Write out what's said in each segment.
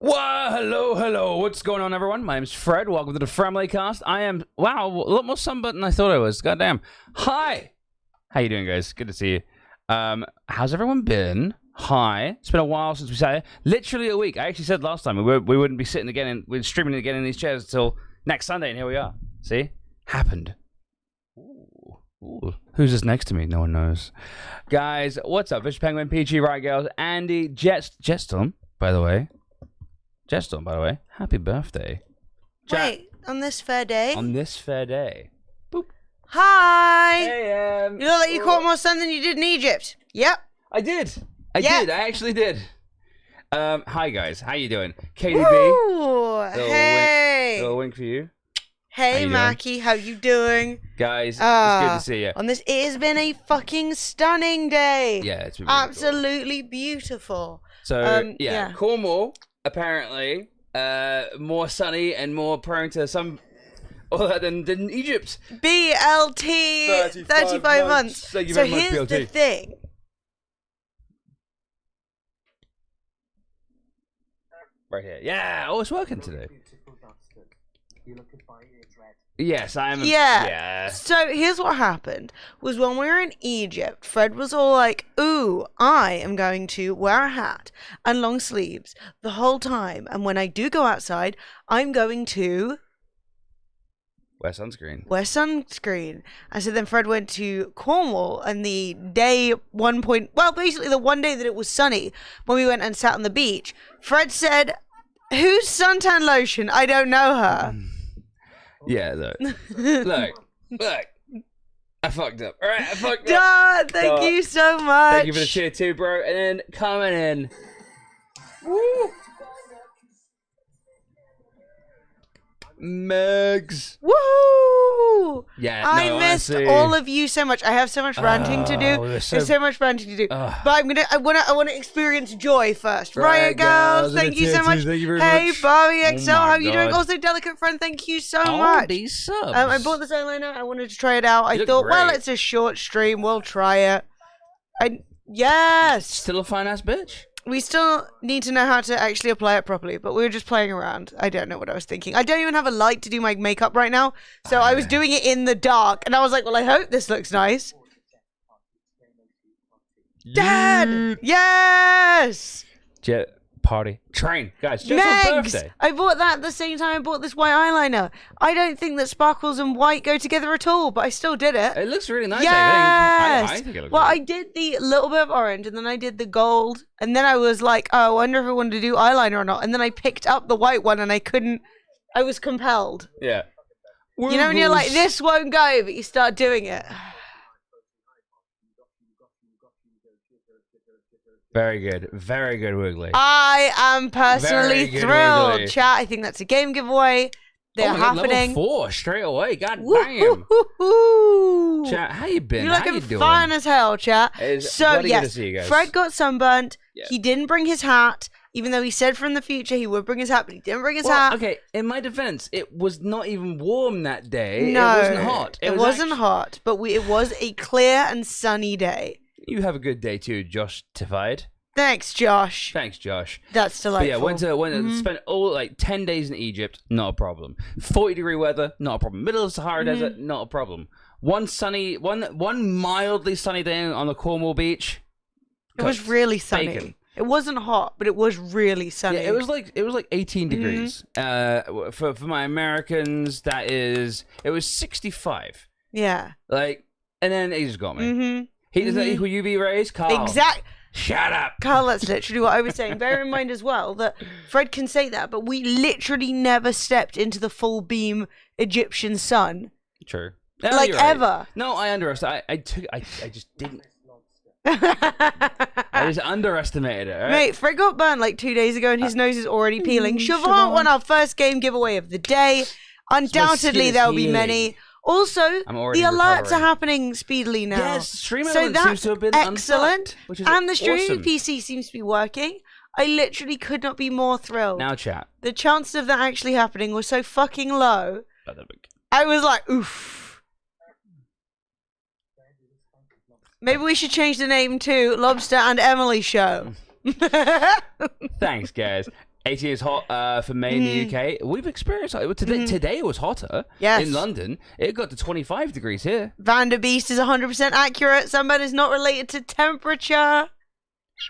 Well, hello. What's going on, everyone? My name's Fred. Welcome to the Family Cast. I am, wow, a lot more sunburnt than I thought I was. Goddamn. Hi. How you doing, guys? Good to see you. How's everyone been? Hi. It's been a while since we sat here. Literally a week. I actually said last time we wouldn't be sitting again and we're streaming again in these chairs until next Sunday, and here we are. See? Happened. Ooh. Who's this next to me? No one knows. Guys, what's up? Fish Penguin, PG, Right Girls, Andy, Jetstorm, by the way. Jetstorm, by the way, happy birthday. Wait, on this fair day? On this fair day. Boop. Hi! Hey, You look like you caught more sun than you did in Egypt. Yep. I did. I actually did. Hi, guys. How you doing? KDB. Ooh, hey. Little wink for you. Hey, Mackie. How you doing? Guys, it's good to see you. On this, it has been a fucking stunning day. Yeah, it's been really absolutely beautiful. So, yeah, Cornwall, apparently, more sunny and more prone to some other than Egypt. BLT 35 months. Thank you so very much, here's BLT. the thing. Right here. Yeah, oh, it's working today. Yes, I am. Yeah. So here's what happened, was when we were in Egypt, Fred was all like, ooh, I am going to wear a hat and long sleeves the whole time. And when I do go outside, I'm going to Wear sunscreen. And so then Fred went to Cornwall, and the day basically the one day that it was sunny, when we went and sat on the beach, Fred said, who's suntan lotion? I don't know her. Yeah, look. look. I fucked up. All right, I fucked up. Thank you so much. Thank you for the cheer too, bro. And then coming in. Woo. Megs. Woo! Yeah, I missed all of you so much. I have so much ranting to do. There's so much ranting to do. But I wanna experience joy first. Riot Girls, thank you so much. Thank you very hey, much. Barbie XL, how are you God. doing? Also, Delicate Friend, thank you so All much. these subs. I bought this eyeliner. I wanted to try it out. I thought, great. well, it's a short stream. We'll try it. Yes. Still a fine ass bitch. We still need to know how to actually apply it properly, but we were just playing around. I don't know what I was thinking. I don't even have a light to do my makeup right now, so I was doing it in the dark, and I was like, well, I hope this looks nice. Dad! Yes! Jet party. Train. Guys, just on Megs! birthday. I bought that at the same time I bought this white eyeliner. I don't think that sparkles and white go together at all, but I still did it. It looks really nice, Yes! I think it looks Well, great. I did the little bit of orange, and then I did the gold, and then I was like, oh, I wonder if I wanted to do eyeliner or not, and then I picked up the white one, and I was compelled. Yeah. You know when you're like, this won't go, but you start doing it. Very good, Wiggly. I am personally Very good, thrilled. Wiggly. Chat, I think that's a game giveaway. They're happening. Level 4 straight away. God damn. Woo-hoo-hoo-hoo. Chat, how you been? You're How looking you doing? fine as hell, chat. It's So, bloody good to yes, see you guys. Fred got sunburnt. Yeah. He didn't bring his hat, even though he said from the future he would bring his hat, but he didn't bring his Well, hat. okay, in my defense, it was not even warm that day. No, It wasn't hot. It wasn't hot, but it was a clear and sunny day. You have a good day too, Josh Tified. Thanks, Josh. Thanks, Josh. That's But delightful. yeah, went to spent all like 10 days in Egypt, not a problem. 40-degree weather, not a problem. Middle of the Sahara Desert, not a problem. One mildly sunny day on the Cornwall beach. It was really sunny. Bacon. It wasn't hot, but it was really sunny. Yeah, it was like 18 degrees. For my Americans, it was 65. Yeah. Like, and then he just got me. Mm-hmm. Heat does that equal UV rays? Carl. Exact. Shut up. Carl, that's literally what I was saying. Bear in mind as well that Fred can say that, but we literally never stepped into the full beam Egyptian sun. True. No, Like, you're right. ever. No, I underestimated. I just didn't. I just underestimated it. Right? Mate, Fred got burned like 2 days ago and his nose is already peeling. Siobhan won our first game giveaway of the day. Undoubtedly, skin is there'll be healing. many. Also, I'm already the alerts recovering. are happening speedily now. Yes, stream so element seems that's to have been excellent. unfucked, which is And the streaming awesome. PC seems to be working. I literally could not be more thrilled. Now chat. The chances of that actually happening were so fucking low. I was like, oof. Maybe we should change the name to Lobster and Emily Show. Thanks, guys. 18 is hot for May in the UK. We've experienced today it was hotter. Yes. In London. It got to 25 degrees here. Vanderbeest is 100% accurate. Sunburn is not related to temperature.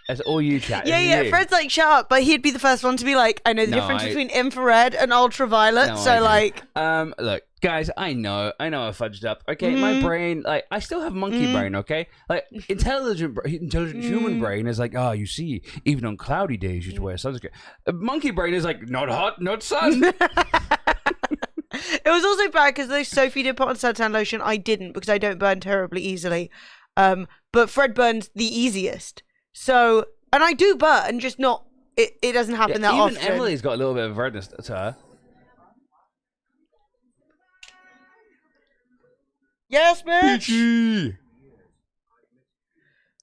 That's all you chat. Yeah. You. Fred's like, shut up, but he'd be the first one to be like, I know the difference between infrared and ultraviolet. Look, guys, I know I fudged up. Okay, my brain, like, I still have monkey brain. Okay, like intelligent human brain is like, oh, you see, even on cloudy days you should wear sunscreen. Monkey brain is like, not hot, not sun. It was also bad because though Sophie did put on suntan lotion, I didn't because I don't burn terribly easily. But Fred burns the easiest. So, and I do burn, just not, it doesn't happen that often. Even Emily's got a little bit of redness to her. Yes, bitch! Peachy!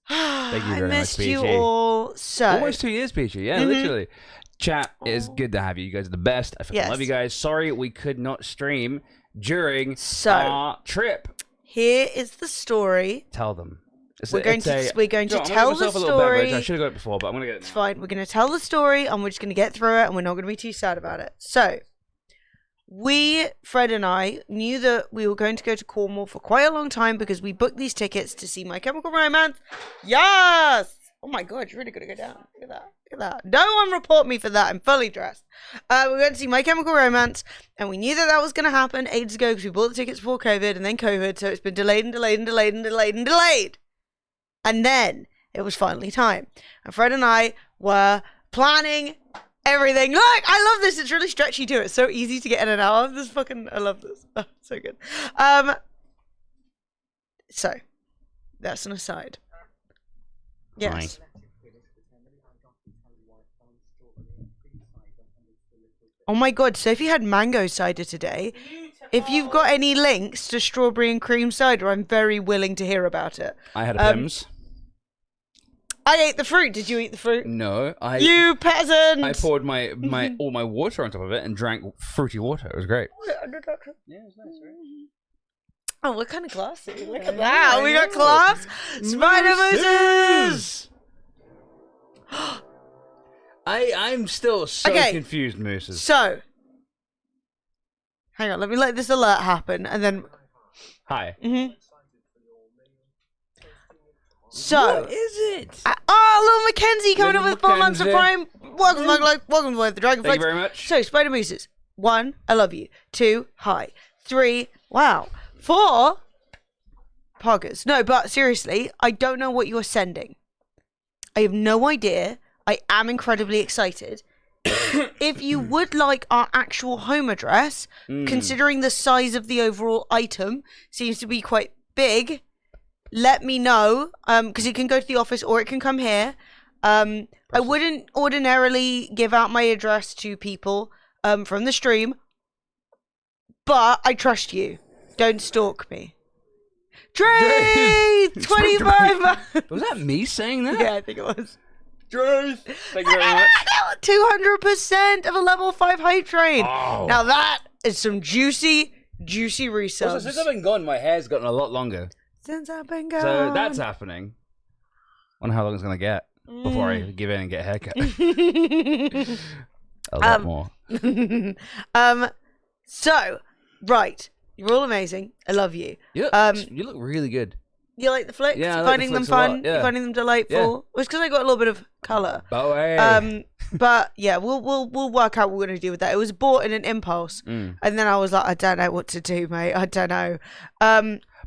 Thank you very I much, missed Peachy. you all so. Almost 2 years, Peachy. Yeah, literally. Chat, it's good to have you. You guys are the best. I fucking love you guys. Sorry we could not stream during our trip. Here is the story. Tell them. We're going to tell the story. I should have got it before, but I'm going to get it now. It's fine. We're going to tell the story and we're just going to get through it and we're not going to be too sad about it. So, Fred and I, knew that we were going to go to Cornwall for quite a long time because we booked these tickets to see My Chemical Romance. Yes! Oh my god, you're really going to go down. Look at that. No one report me for that. I'm fully dressed. We're going to see My Chemical Romance, and we knew that was going to happen ages ago because we bought the tickets before COVID and then COVID, so it's been delayed and delayed and delayed and delayed and delayed. And then it was finally time. And Fred and I were planning everything. Look, I love this. It's really stretchy too. It's so easy to get in and out of this I love this. Oh, so good. So, that's an aside. Yes. Oh my god, Sophie had mango cider today. If you've got any links to strawberry and cream cider, I'm very willing to hear about it. I had a Pimm's. I ate the fruit. Did you eat the fruit? No, You peasant! I poured my all my water on top of it and drank fruity water. It was great. Yeah, it was nice, right? Oh, what kind of classy? Look at that. We got class. Spider mooses. I'm still so confused, mooses. So, hang on. Let me let this alert happen, and then. Hi. So, what is it? Little Mackenzie coming up with 4 months of Prime. Welcome to the Dragon Thank you very much. So, Spider Mooses. 1, I love you. 2, hi. 3, wow. 4, poggers. No, but seriously, I don't know what you're sending. I have no idea. I am incredibly excited. If you would like our actual home address, considering the size of the overall item seems to be quite big, let me know, because it can go to the office or it can come here. I wouldn't ordinarily give out my address to people from the stream, but I trust you. Don't stalk me. Dre! 25! Was that me saying that? Yeah, I think it was. Dre! Thank you very much. 200% of a level 5 hype train. Oh. Now that is some juicy resubs. Also, since I've been gone, my hair's gotten a lot longer. Since I've been gone. So that's happening. Wonder how long it's going to get before I give in and get a haircut. A lot more. So, right. You're all amazing. I love you. You look really good. You like the flicks? Yeah, You're finding them fun? Yeah. You're finding them delightful? Yeah. It's because I got a little bit of colour. But yeah, we'll work out what we're gonna do with that. It was bought in an impulse, and then I was like, I don't know what to do, mate. I don't know.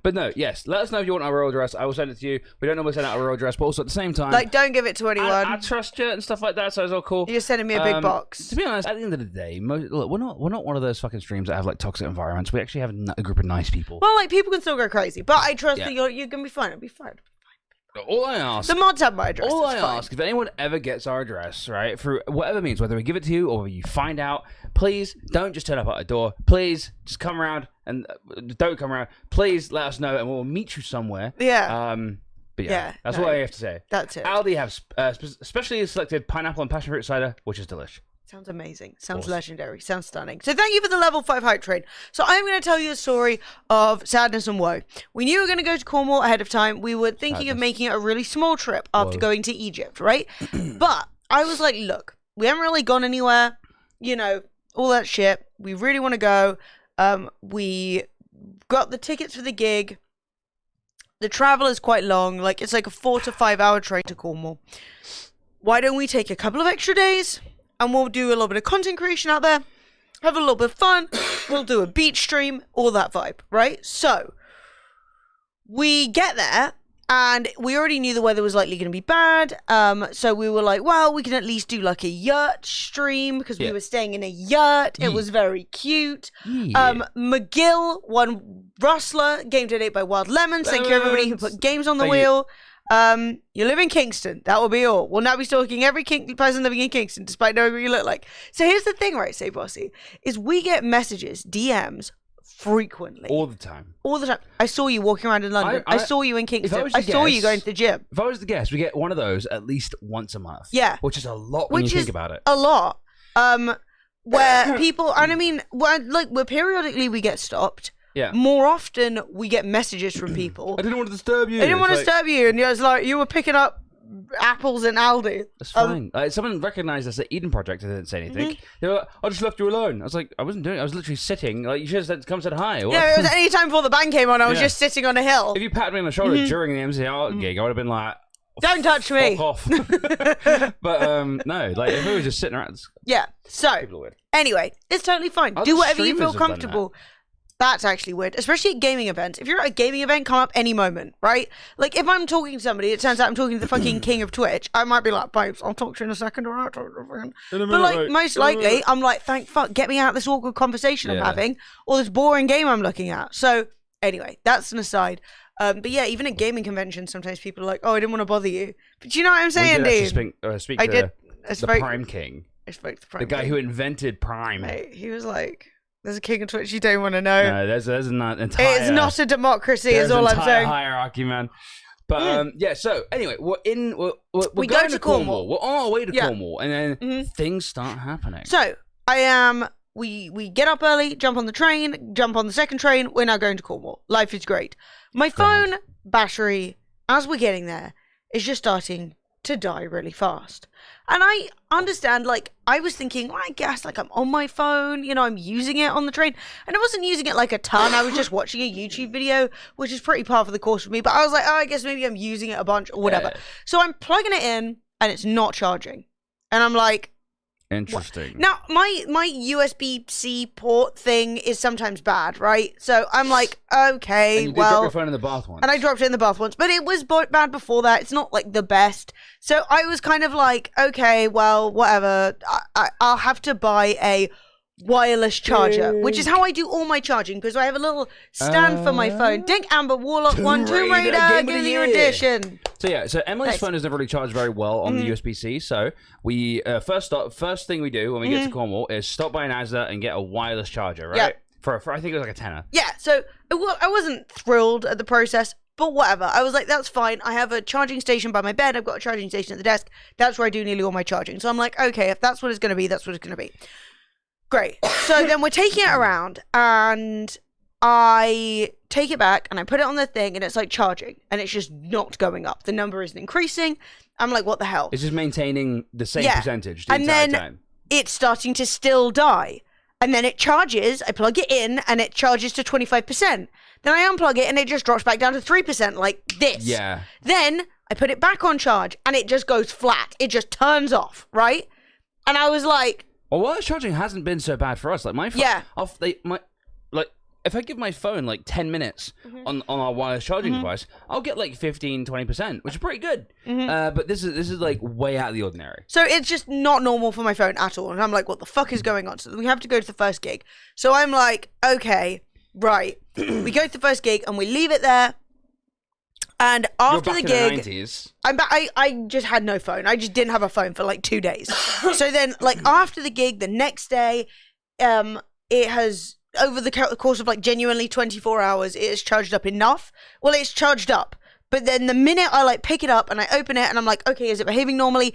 But no, yes. Let us know if you want our real address. I will send it to you. We don't normally send out a real address, but also at the same time, like, don't give it to anyone. I trust you and stuff like that, so it's all cool. You're sending me a big box. To be honest, at the end of the day, look, we're not one of those fucking streams that have like toxic environments. We actually have a group of nice people. Well, like, people can still go crazy, but I trust that you're gonna be fine. It'll be fine. All I ask, the mods have my address. All I ask, if anyone ever gets our address, right, through whatever means, whether we give it to you or you find out, please don't just turn up at a door. Please just come around and don't come around. Please let us know and we'll meet you somewhere. Yeah. But yeah, that's what I have to say. That's it. Aldi have specially selected pineapple and passion fruit cider, which is delish. Sounds amazing. Sounds legendary. Sounds stunning. So thank you for the level 5 hype train. So I'm going to tell you a story of sadness and woe. We knew we were going to go to Cornwall ahead of time. We were thinking of making it a really small trip after going to Egypt, right? But I was like, look, we haven't really gone anywhere, you know, all that shit. We really want to go. We got the tickets for the gig. The travel is quite long. Like, it's like a 4 to 5 hour train to Cornwall. Why don't we take a couple of extra days and we'll do a little bit of content creation out there, have a little bit of fun, we'll do a beach stream, all that vibe, right? So, we get there, and we already knew the weather was likely going to be bad, so we were like, well, we can at least do like a yurt stream, because we were staying in a yurt. It was very cute. McGill won Rustler, game donate by Wild Lemons. Thank you everybody who put games on the wheel. You live in Kingston. That will be all. We'll now be stalking every person living in Kingston, despite knowing what you look like. So here's the thing, right, Say Bossy, is we get messages, DMs, frequently. All the time. All the time. I saw you walking around in London. I saw you in Kingston. I saw you going to the gym. If I was to guess, we get one of those at least once a month. Yeah. Which is a lot when you think about it. A lot. Where people, and I mean, we're periodically we get stopped. Yeah. More often, we get messages from people. I didn't want to disturb you. I didn't want to disturb you. And it was like, you were picking up apples in Aldi. That's fine. Someone recognized us at Eden Project and didn't say anything. They were like, I just left you alone. I was like, I wasn't doing it. I was literally sitting. Like, you should have come said hi. Yeah, it was any time before the band came on. I was just sitting on a hill. If you patted me on the shoulder during the MCR gig, I would have been like, don't touch me. Fuck off. But no, like if we were just sitting around. Yeah. So anyway, it's totally fine. Do whatever you feel comfortable. That's actually weird, especially at gaming events. If you're at a gaming event, come up any moment, right? Like, if I'm talking to somebody, it turns out I'm talking to the fucking king of Twitch, I might be like, babes, I'll talk to you in a second, or I'll talk to you in a minute. But, like, most likely, I'm like, thank fuck, get me out of this awkward conversation I'm having, or this boring game I'm looking at. So, anyway, that's an aside. But yeah, even at gaming conventions, sometimes people are like, oh, I didn't want to bother you. But you know what I'm saying, dude? Speak to the Prime King. I spoke to the Prime King. The guy who invented Prime. Mate, he was like... There's a king of Twitch you don't want to know. No, there's not entire... It's not a democracy, is all I'm saying. Hierarchy, man. But, yeah, so, anyway, we're going to Cornwall. We're on our way to Cornwall, and then things start happening. So, we get up early, jump on the train, jump on the second train, we're now going to Cornwall. Life is great. My phone battery, as we're getting there, is just starting to die really fast. And I understand, like, I was thinking, well, I guess, like, I'm on my phone, you know, I'm using it on the train. And I wasn't using it, like, a ton. I was just watching a YouTube video, which is pretty par for the course for me. But I was like, oh, I guess maybe I'm using it a bunch or whatever. Yeah. So I'm plugging it in, and it's not charging. And I'm like... Interesting. What? Now, my USB-C port thing is sometimes bad, right? So I'm like, okay, and you did drop your phone in the bath once. And I dropped it in the bath once, but it was bad before that. It's not like the best. So I was kind of like, okay, well, whatever. I'll have to buy a wireless charger, which is how I do all my charging, because I have a little stand for my phone. Dink Amber Warlock 1 Tomb Raider, give me your edition. So yeah, so Emily's phone has never really charged very well on the USB-C. So we first thing we do when we get to Cornwall is stop by an Asda and get a wireless charger, right? Yeah. For I think it was like a tenner. Yeah. So I wasn't thrilled at the process, but whatever. I was like, that's fine. I have a charging station by my bed. I've got a charging station at the desk. That's where I do nearly all my charging. So I'm like, okay, if that's what it's going to be, that's what it's going to be. Great. So then we're taking it around, and I take it back, and I put it on the thing, and it's like charging, and it's just not going up. The number isn't increasing. I'm like, what the hell? It's just maintaining the same percentage the entire time. And then it's starting to still die. And then it charges, I plug it in, and it charges to 25%. Then I unplug it, and it just drops back down to 3%, like this. Yeah. Then I put it back on charge, and it just goes flat. It just turns off, right? And I was like... Well, wireless charging hasn't been so bad for us. Like my phone, if I give my phone like 10 minutes on our wireless charging device, I'll get like 15-20%, which is pretty good. But this is like way out of the ordinary. So it's just not normal for my phone at all. And I'm like, what the fuck is going on? So we have to go to the first gig. So I'm like, okay, right. We go to the first gig and we leave it there. And after the gig, I just had no phone. I just didn't have a phone for like 2 days. So then, like after the gig, the next day, it has over the course of like genuinely 24 hours, it has charged up enough. Well, it's charged up, but then the minute I like pick it up and I open it and I'm like, okay, is it behaving normally?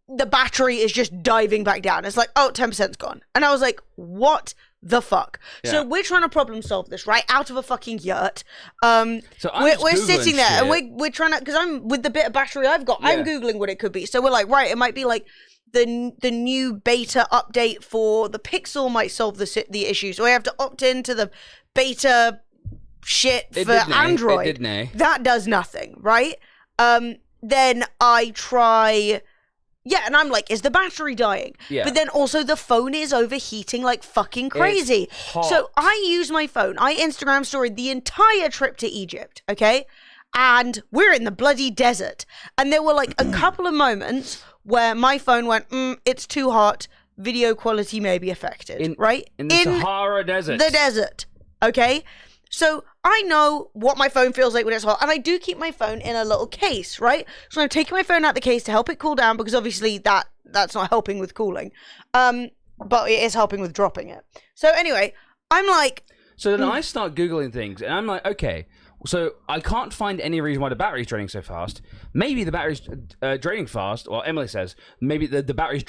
The battery is just diving back down. It's like, oh, 10%'s gone. And I was like, what the fuck? Yeah. So we're trying to problem solve this, right? Out of a fucking yurt. So we're sitting there and we're trying to, because I'm with the bit of battery I've got, I'm Googling what it could be. So we're like, right, it might be like the new beta update for the Pixel might solve the issue. So I have to opt into the beta shit for Android. It did nay. That does nothing, right? Then I try... Yeah, and I'm like, is the battery dying? Yeah. But then also the phone is overheating like fucking crazy. It's hot. So I use my phone. I Instagram storied the entire trip to Egypt, okay? And we're in the bloody desert. And there were like a couple of moments where my phone went, it's too hot. Video quality may be affected, right? In the Sahara Desert. The desert, okay? So I know what my phone feels like when it's hot, and I do keep my phone in a little case, right? So I'm taking my phone out the case to help it cool down, because obviously that's not helping with cooling, but it is helping with dropping it. So anyway, I'm like... So then I start Googling things, and I'm like, okay, so I can't find any reason why the battery's draining so fast. Maybe the battery's draining fast, or Emily says, maybe the battery's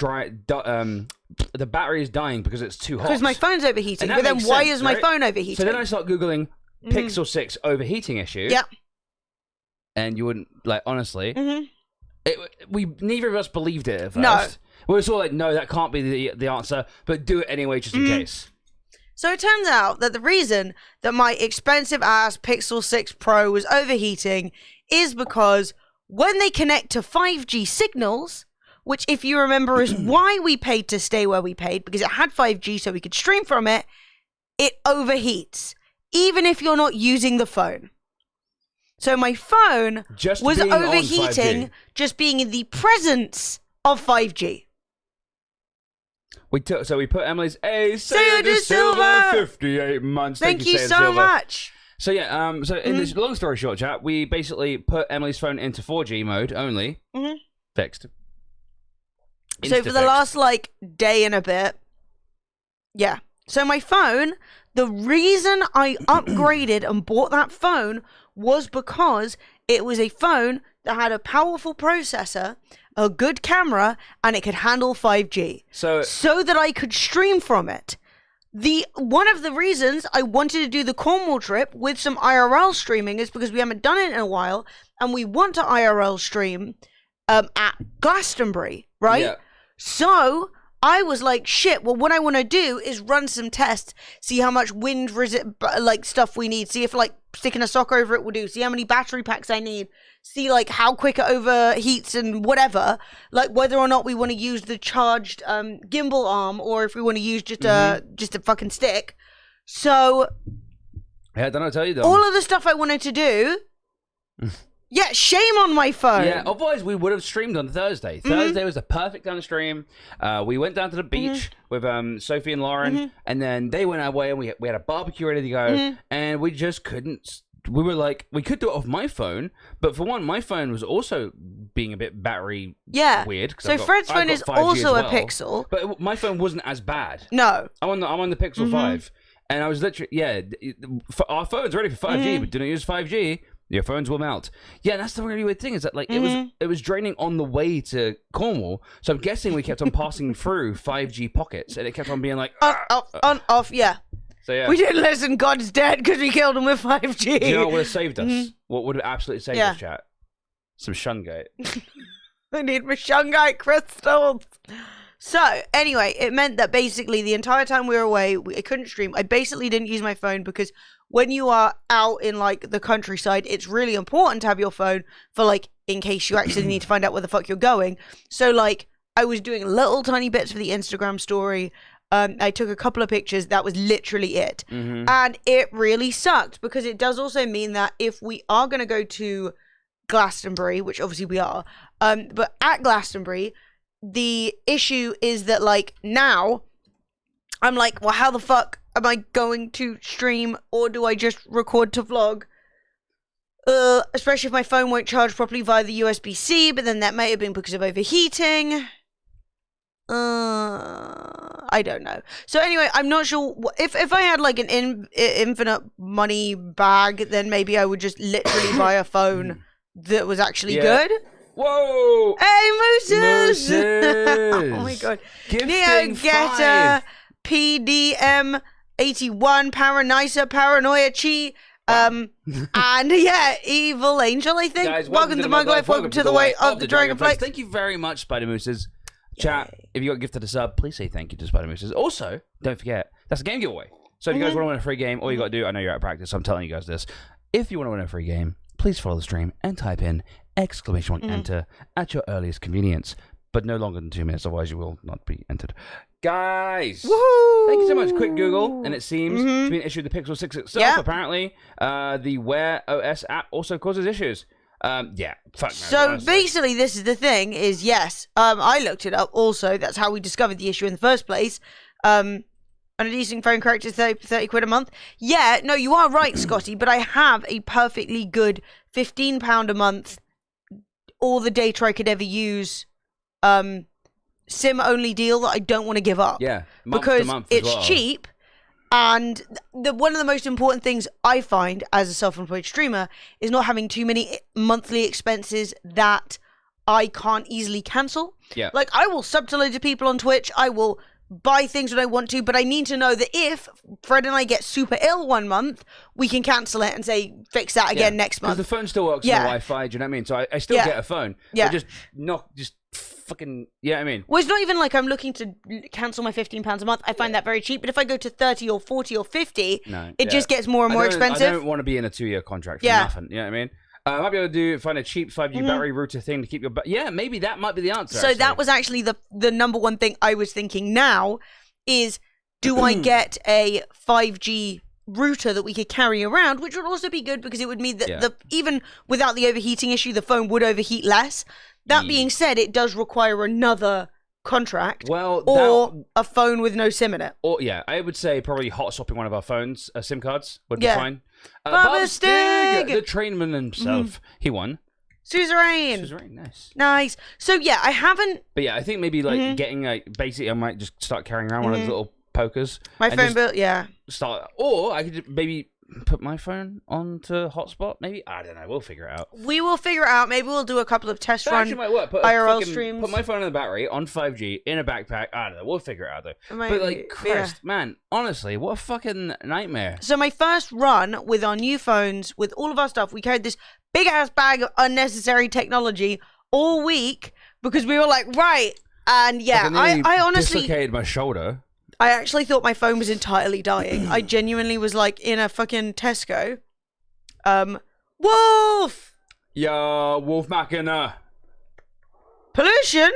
the battery is dying because it's too hot. Because my phone's overheating. But then why is my phone overheating? So then I start Googling Pixel 6 overheating issue. Yeah. And you wouldn't, like, honestly, we neither of us believed it at first. No. We were sort of like, no, that can't be the answer, but do it anyway just in case. So it turns out that the reason that my expensive-ass Pixel 6 Pro was overheating is because when they connect to 5G signals, which, if you remember, is why we paid to stay where we paid, because it had 5G so we could stream from it, it overheats, even if you're not using the phone. So my phone was overheating just being in the presence of 5G. We put Emily's Sailor to Silver 58 months. Thank you so much. So yeah, so in this long story short, chat, we basically put Emily's phone into 4G mode only. Fixed. So for the last like day and a bit, yeah. So my phone, the reason I upgraded and bought that phone was because it was a phone that had a powerful processor, a good camera, and it could handle 5G. So that I could stream from it. One of the reasons I wanted to do the Cornwall trip with some IRL streaming is because we haven't done it in a while, and we want to IRL stream at Glastonbury, right? Yeah. So I was like, shit, well, what I want to do is run some tests, see how much wind like stuff we need, see if like sticking a sock over it will do, see how many battery packs I need, see like how quick it overheats and whatever, like whether or not we want to use the charged gimbal arm or if we want to use just a fucking stick. So yeah, I don't know what to tell you though. All of the stuff I wanted to do. Yeah, shame on my phone. Yeah, otherwise we would have streamed on Thursday. Thursday was the perfect time to stream. We went down to the beach with Sophie and Lauren, and then they went our way, and we had a barbecue ready to go, and we just couldn't. We were like, we could do it off my phone, but for one, my phone was also being a bit battery weird. So Fred's phone is also a Pixel, but my phone wasn't as bad. No, I'm on the Pixel 5, and I was literally our phone's ready for 5G, but do not use 5G. Your phones will melt. Yeah, that's the really weird thing is that like it was draining on the way to Cornwall, so I'm guessing we kept on passing through 5G pockets, and it kept on being like on, off, yeah. So yeah, we didn't listen. God's dead because we killed him with 5G. Do you know what would have saved us? What would have absolutely saved us, chat? Some shungite. I need my shungite crystals. So anyway, it meant that basically the entire time we were away, I couldn't stream. I basically didn't use my phone because when you are out in like the countryside, it's really important to have your phone for like in case you actually need to find out where the fuck you're going. So like I was doing little tiny bits for the Instagram story. I took a couple of pictures. That was literally it. And it really sucked because it does also mean that if we are going to go to Glastonbury, which obviously we are, but at Glastonbury, the issue is that like now I'm like, well, how the fuck am I going to stream, or do I just record to vlog? Especially if my phone won't charge properly via the USB-C, but then that may have been because of overheating. I don't know. So anyway, I'm not sure if I had like an infinite money bag, then maybe I would just literally buy a phone that was actually good. Whoa! Hey, Mooses! Oh my god. Neo Getter, PDM 81, Paranisa, Paranoia, Chi, and yeah, Evil Angel, I think. Guys, welcome to Mug Life, welcome to the way of the Dragonflakes. Thank you very much, Spider Mooses. Chat, if you got gifted a sub, please say thank you to Spider Mooses. Also, don't forget, that's a game giveaway. So if you guys want to win a free game, all you got to do, I know you're out of practice, so I'm telling you guys this. If you want to win a free game, please follow the stream and type in !enter at your earliest convenience. But no longer than 2 minutes, otherwise you will not be entered. Guys, thank you so much. Quick Google, and it seems to be an issue with the Pixel 6 itself, apparently. The Wear OS app also causes issues. Yeah, fuck no. So basically, this is the thing, is yes, I looked it up also. That's how we discovered the issue in the first place. On a decent phone corrector, 30 quid a month. Yeah, no, you are right, Scotty, but I have a perfectly good £15 a month, all the data I could ever use, SIM-only deal that I don't want to give up. Yeah, because it's cheap, and one of the most important things I find as a self-employed streamer is not having too many monthly expenses that I can't easily cancel. Yeah. Like, I will sub to loads of people on Twitch, I will buy things when I want to, but I need to know that if Fred and I get super ill one month, we can cancel it and say, fix that again next month. Because the phone still works on the Wi-Fi, do you know what I mean? So I still get a phone. Yeah. But just fucking, you know what I mean? Well, it's not even like I'm looking to cancel my £15 a month. I find that very cheap. But if I go to 30 or 40 or 50, it just gets more and more expensive. I don't want to be in a 2-year contract for nothing, you know what I mean? I might be able to find a cheap 5G battery router thing to keep your... Yeah, maybe that might be the answer. So that was actually the number one thing I was thinking now is, do I get a 5G router that we could carry around, which would also be good because it would mean that even without the overheating issue, the phone would overheat less. That being said, it does require another contract or a phone with no SIM in it. Or I would say probably hot swapping one of our phones, SIM cards would be fine. Baba Stig! The trainman himself, he won. Suzerain, nice. So yeah, I haven't. But yeah, I think maybe like getting basically I might just start carrying around one of those little pokers. My phone bill, start, or I could maybe put my phone onto hotspot. Maybe I don't know. We'll figure it out. We will figure it out. Maybe we'll do a couple of test run might work. IRL streams. Put my phone on the battery on 5G in a backpack. I don't know. We'll figure it out though. Maybe, but like, Christ, man, honestly, what a fucking nightmare. So my first run with our new phones, with all of our stuff, we carried this big ass bag of unnecessary technology all week because we were like, right, and I honestly dislocated my shoulder. I actually thought my phone was entirely dying. I genuinely was like in a fucking Tesco. Wolf! Yeah, Wolf Machina. Pollution?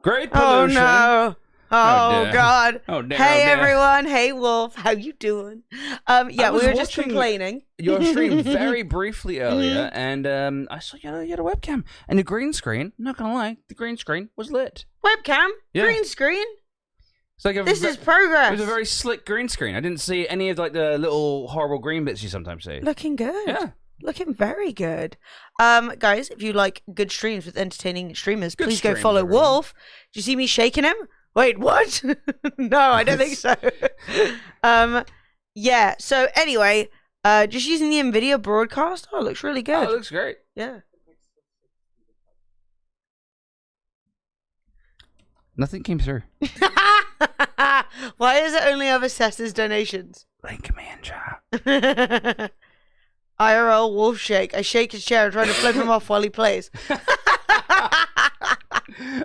Great pollution. Oh no. Oh dear. God. Oh dear. Hey everyone. Hey Wolf. How you doing? We were just complaining. Your stream very briefly earlier, and I saw you had a webcam and the green screen. Not gonna lie, the green screen was lit. Webcam? Yeah. Green screen? It's like this is progress. It was a very slick green screen. I didn't see any of like the little horrible green bits you sometimes see. Looking good. Yeah. Looking very good. Guys, if you like good streams with entertaining streamers, please go follow Wolf. Do you see me shaking him? Wait, what? No, I don't think so. Yeah, so anyway, just using the NVIDIA broadcast. Oh, it looks really good. Oh, it looks great. Yeah. Nothing came through. Why is it only of assessors' donations? Link me in chat. IRL Wolf Shake. I shake his chair, trying to flip him off while he plays.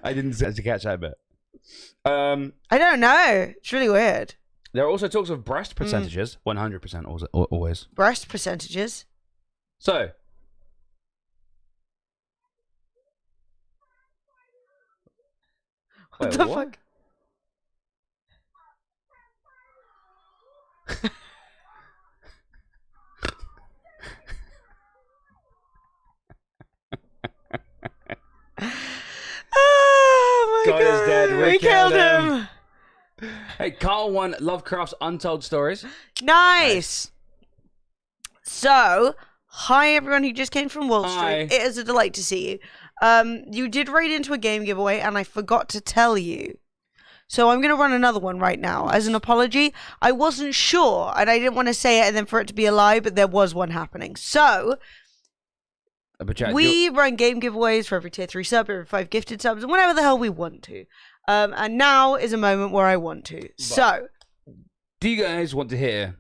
I didn't catch that bit. I don't know. It's really weird. There are also talks of breast percentages. 100% always. Breast percentages? So. What the fuck? Oh my God is dead. We killed him. Hey, Carl won Lovecraft's Untold Stories. Nice. So, hi everyone who just came from Wall Street. It is a delight to see you. You did raid into a game giveaway and I forgot to tell you. So I'm going to run another one right now as an apology. I wasn't sure and I didn't want to say it and then for it to be a lie, but there was one happening. So we run game giveaways for every tier 3 sub, every 5 gifted subs, and whatever the hell we want to. And now is a moment where I want to. So, do you guys want to hear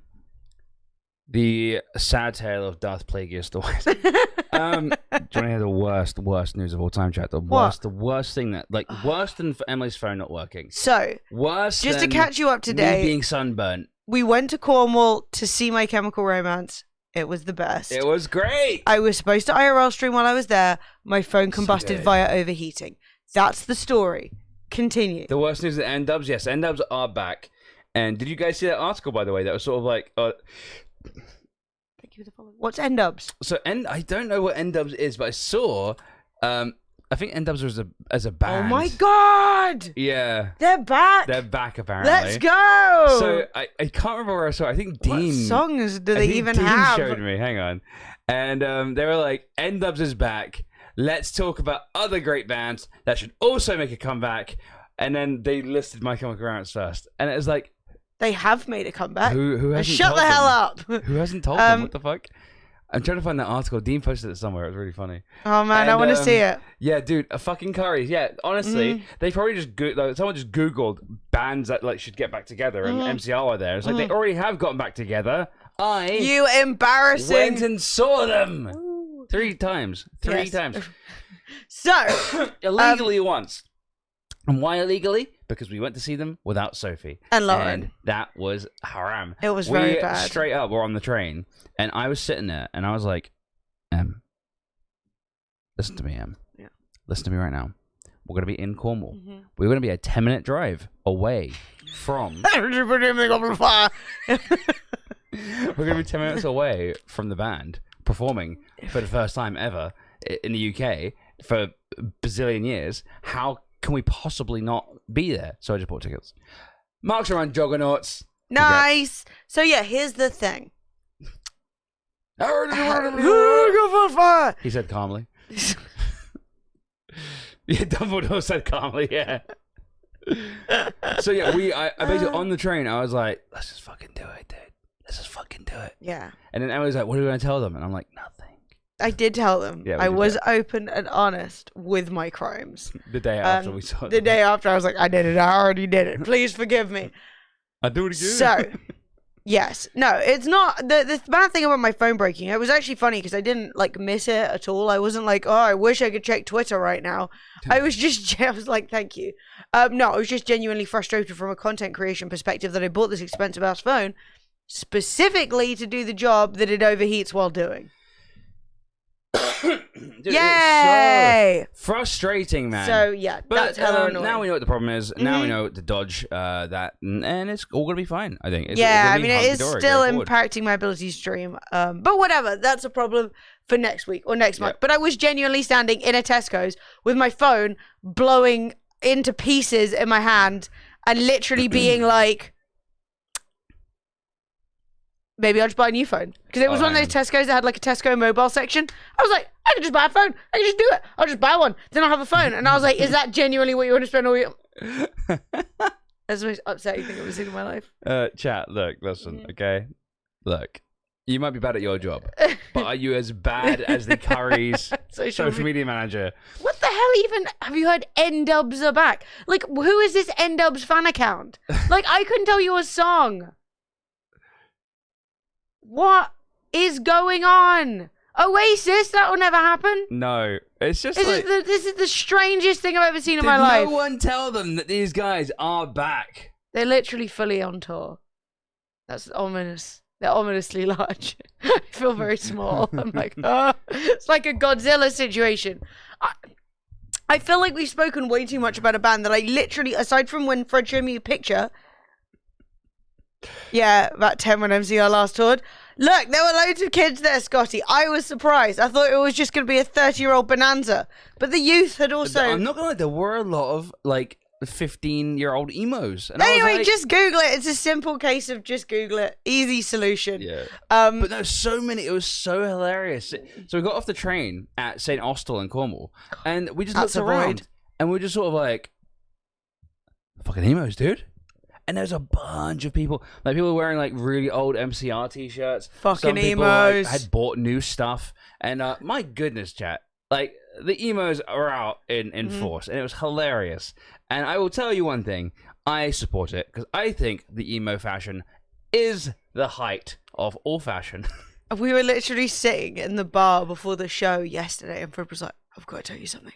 The sad tale of Darth Plagueis the Wise. Do you want to hear the worst news of all time, chat? The worst thing that, like, worse than Emily's phone not working. So, worse just than to catch you up today, me being sunburnt. We went to Cornwall to see My Chemical Romance. It was the best. It was great. I was supposed to IRL stream while I was there. My phone combusted via overheating. That's the story. Continue. The worst news is N-dubs. Yes, N-dubs are back. And did you guys see that article, by the way? That was sort of like... Thank you for the follow. What's N-dubs? So I don't know what N-dubs is, but I saw... I think N-dubs was as a band. Oh my god! Yeah. They're back! They're back, apparently. Let's go! So I can't remember where I saw it. I think Dean... What songs do they even Dean have? showed me. Hang on. And they were like, N-dubs is back. Let's talk about other great bands that should also make a comeback. And then they listed My Chemical Romance first. And it was like... They have made a comeback. Who hasn't Shut told the hell them? up! Who hasn't told them? What the fuck? I'm trying to find that article. Dean posted it somewhere. It was really funny. Oh man, I want to see it. Yeah, dude, a fucking curry. Yeah, honestly, they probably just someone just googled bands that like should get back together, and MCR were there. It's like they already have gotten back together. You embarrassing. Went and saw them 3 times. 3 times. So illegally once. And why illegally? Because we went to see them without Sophie. And Lauren. And that was haram. It was very bad. Straight up, we're on the train. And I was sitting there, and I was like, listen to me, Yeah. Listen to me right now. We're going to be in Cornwall. We're going to be a 10-minute drive away from... We're going to be 10 minutes away from the band performing for the first time ever in the UK for a bazillion years. How can we possibly not be there? So I just bought tickets. Mark's around Juggernauts. Nice. So yeah, here's the thing. He said calmly. Yeah, Dumbledore said calmly, yeah. So yeah, I basically on the train, I was like, let's just fucking do it, dude. Let's just fucking do it. Yeah. And then Emily's like, what are we going to tell them? And I'm like, nothing. I did tell them. Yeah, I was open and honest with my crimes. The day after we saw them. The day after, I was like, I did it. I already did it. Please forgive me. I'll do it again. So... Yes. No, it's not. The bad thing about my phone breaking, it was actually funny because I didn't, like, miss it at all. I wasn't like, oh, I wish I could check Twitter right now. I was like, thank you. No, I was just genuinely frustrated from a content creation perspective that I bought this expensive-ass phone specifically to do the job that it overheats while doing. Dude, Yay! So frustrating, man. So, yeah, but, that's hella annoying. Now we know what the problem is. Now we know to dodge that, and it's all going to be fine, I think. It's I mean, it is still impacting my ability to stream. But whatever, that's a problem for next week or next month. But I was genuinely standing in a Tesco's with my phone blowing into pieces in my hand and literally being like, maybe I'll just buy a new phone. Because it was one of those Tesco's that had like a Tesco mobile section. I was like, I can just buy a phone. I can just do it. I'll just buy one. Then I'll have a phone. And I was like, is that genuinely what you want to spend all your... That's the most upsetting thing I've ever seen in my life. Chat, look, listen, okay? Look, you might be bad at your job, but are you as bad as the Curry's social media manager? What the hell even... Have you heard N-dubs are back? Like, who is this N-dubs fan account? Like, I couldn't tell you a song. What is going on? Oasis? That will never happen. No, it's just this is the strangest thing I've ever seen in my life. Did no one tell them that these guys are back? They're literally fully on tour. That's ominous. They're ominously large. I feel very small. I'm like, oh, it's like a Godzilla situation. I feel like we've spoken way too much about a band that I literally, aside from when Fred showed me a picture. Yeah, about 10 when MCR last toured. Look, there were loads of kids there, Scotty. I was surprised. I thought it was just going to be a 30-year-old bonanza. But the youth had also... I'm not going to lie, there were a lot of, like, 15-year-old emos. And anyway, like, just Google it. It's a simple case of just Google it. Easy solution. Yeah. But there's so many. It was so hilarious. So we got off the train at St. Austell in Cornwall, and we just looked around, and we were just sort of like, fucking emos, dude. And there's a bunch of people, like people wearing like really old MCR t-shirts. Fucking Some people, emos. Like, had bought new stuff, and my goodness, chat, like the emos are out in force, and it was hilarious. And I will tell you one thing: I support it because I think the emo fashion is the height of all fashion. We were literally sitting in the bar before the show yesterday, and Fred was like, I've got to tell you something.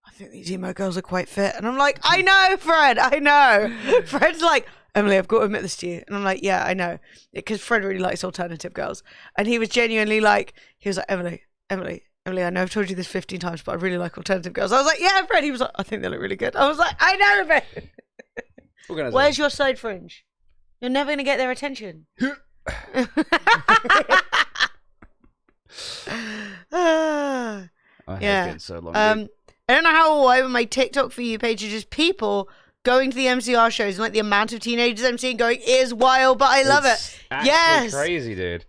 I think these emo girls are quite fit. And I'm like, I know, Fred, I know. Fred's like, Emily, I've got to admit this to you. And I'm like, yeah, I know. Because Fred really likes alternative girls. And he was genuinely like, Emily, I know I've told you this 15 times, but I really like alternative girls. I was like, yeah, Fred. He was like, I think they look really good. I was like, I know, babe. Where's your side fringe? You're never going to get their attention. My head's getting so long. I don't know how or why, but my TikTok for you page is just people going to the MCR shows, and like the amount of teenagers I'm seeing going is wild, but I love it. Yes, crazy, dude.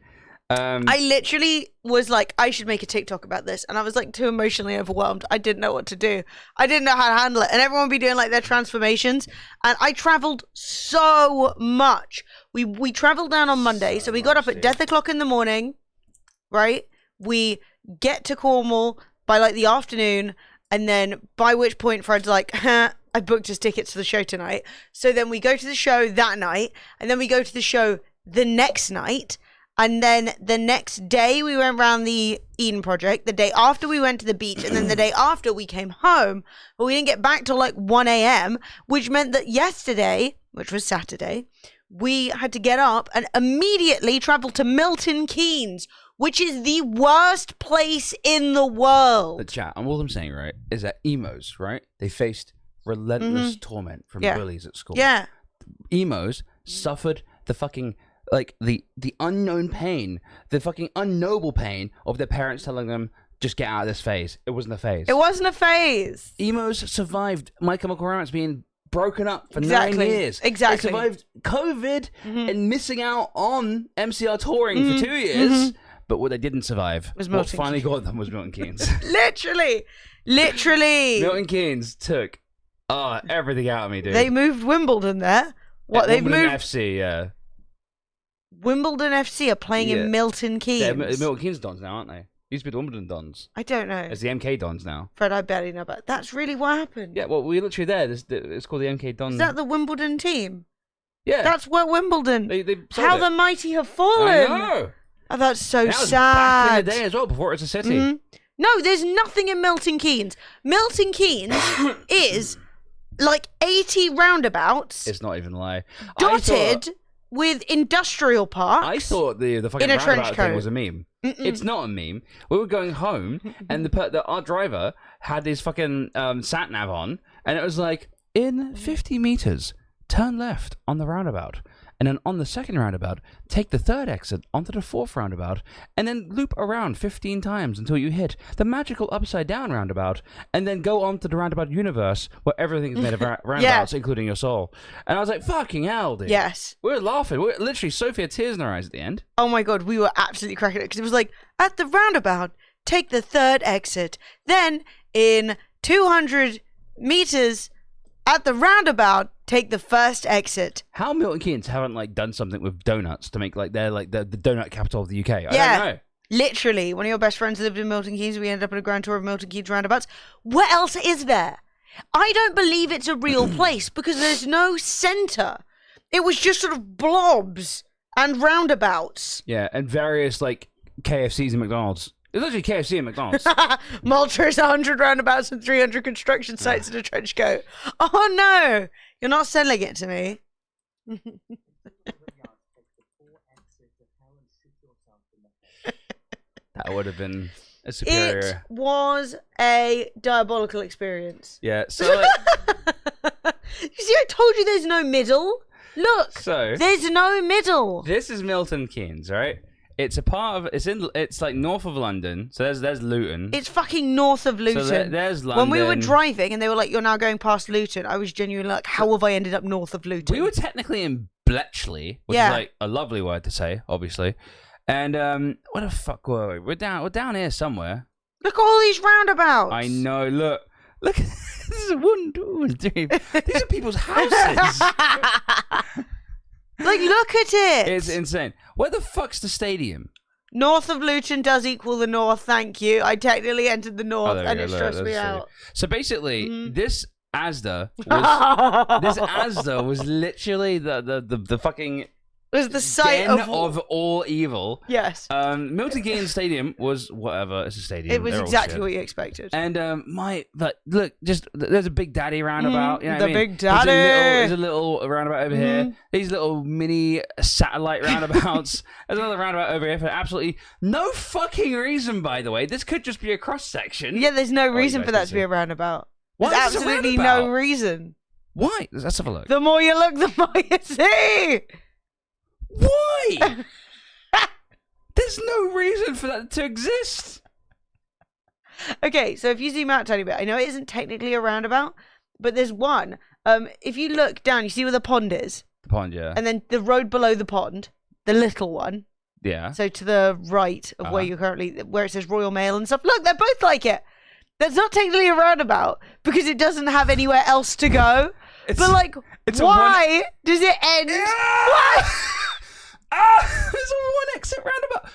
I literally was like, I should make a TikTok about this, and I was like too emotionally overwhelmed. I didn't know what to do. I didn't know how to handle it, and everyone would be doing like their transformations, and I traveled so much. We traveled down on Monday, so we got up at death o'clock in the morning, right? We get to Cornwall by like the afternoon, and then by which point Fred's like, I booked his tickets to the show tonight. So then we go to the show that night, and then we go to the show the next night. And then the next day we went around the Eden Project. The day after we went to the beach. And then the day after we came home. But we didn't get back till like 1 a.m. Which meant that yesterday, which was Saturday, we had to get up and immediately travel to Milton Keynes, which is the worst place in the world. The chat, and all I'm saying, right, is that emos, right, they faced relentless torment from bullies at school. Yeah. Emos suffered the fucking... like the unknown pain, the fucking unknowable pain of their parents telling them, just get out of this phase. It wasn't a phase. It wasn't a phase. Emos survived My Chemical Romance being broken up for 9 years. Exactly. They survived COVID and missing out on MCR touring for 2 years. But what they didn't survive, what finally got them was Milton Keynes. Literally. Milton Keynes took everything out of me, dude. They moved Wimbledon there. What, they've Wimbledon moved... FC, yeah. Wimbledon FC are playing in Milton Keynes. Yeah, Milton Keynes Dons now, aren't they? Used to be the Wimbledon Dons. I don't know. It's the MK Dons now. Fred, I barely know about it. That's really what happened. Yeah, well, we're literally there. It's called the MK Dons. Is that the Wimbledon team? Yeah. That's where Wimbledon. They How the mighty have fallen. I know. Oh, that's so that was sad. Back in the day as well, before it was a city. No, there's nothing in Milton Keynes. Milton Keynes is like 80 roundabouts. It's not even a lie. Dotted with industrial parks. I thought the fucking in a trench roundabout coat. thing was a meme. It's not a meme. We were going home, and our driver had his fucking sat nav on, and it was like, in 50 meters, turn left on the roundabout. And then on the second roundabout, take the third exit onto the fourth roundabout, and then loop around 15 times until you hit the magical upside down roundabout, and then go on to the roundabout universe where everything's made of roundabouts, including your soul. And I was like, fucking hell, dude. Yes. We were laughing. We were literally, Sophie had tears in her eyes at the end. Oh my God, we were absolutely cracking it because it was like, at the roundabout, take the third exit. Then in 200 meters at the roundabout, take the first exit. How Milton Keynes haven't like done something with donuts to make like they're like the donut capital of the UK? I don't know. Literally, one of your best friends lived in Milton Keynes. We ended up on a grand tour of Milton Keynes roundabouts. What else is there? I don't believe it's a real place because there's no centre. It was just sort of blobs and roundabouts. Yeah, and various like KFCs and McDonald's. It's literally KFC and McDonald's. Malta is 100 roundabouts and 300 construction sites in a trench coat. Oh no! You're not selling it to me. That would have been a superior... It was a diabolical experience. Yeah, so like... You see, I told you there's no middle. Look, so there's no middle. This is Milton Keynes, right? It's a part of it's like north of London. So there's Luton. It's fucking north of Luton. So there's London. When we were driving and they were like, "You're now going past Luton," I was genuinely like, "How have I ended up north of Luton?" We were technically in Bletchley, which is like a lovely word to say, obviously. And where the fuck were we? We're down here somewhere. Look at all these roundabouts. I know. Look. This is 1, 2, 3. These are people's houses. Like, look at it. It's insane. Where the fuck's the stadium? North of Luton does equal the north, thank you. I technically entered the north and it stressed me out. So basically, this Asda was literally the fucking It was the site den of all evil. Yes. Milton Keynes Stadium was whatever. It's a stadium. It was They're all exactly shit. what you expected. And look, just there's a Big Daddy roundabout. You know the what I mean? Big Daddy. There's a little roundabout over here. These little mini satellite roundabouts. There's another roundabout over here for absolutely no fucking reason. By the way, this could just be a cross section. Yeah, there's no reason you for guys that to be a roundabout. Why There's is it a absolutely roundabout? no reason. Why? Let's have a look. The more you look, the more you see. Why? There's no reason for that to exist. Okay, so if you zoom out a tiny bit, I know it isn't technically a roundabout, but there's one. If you look down, you see where the pond is. The pond, yeah. And then the road below the pond, the little one. Yeah. So to the right of where you're currently, where it says Royal Mail and stuff. Look, they're both like it. That's not technically a roundabout because it doesn't have anywhere else to go. But like, why does it end? Why? There's a one exit roundabout.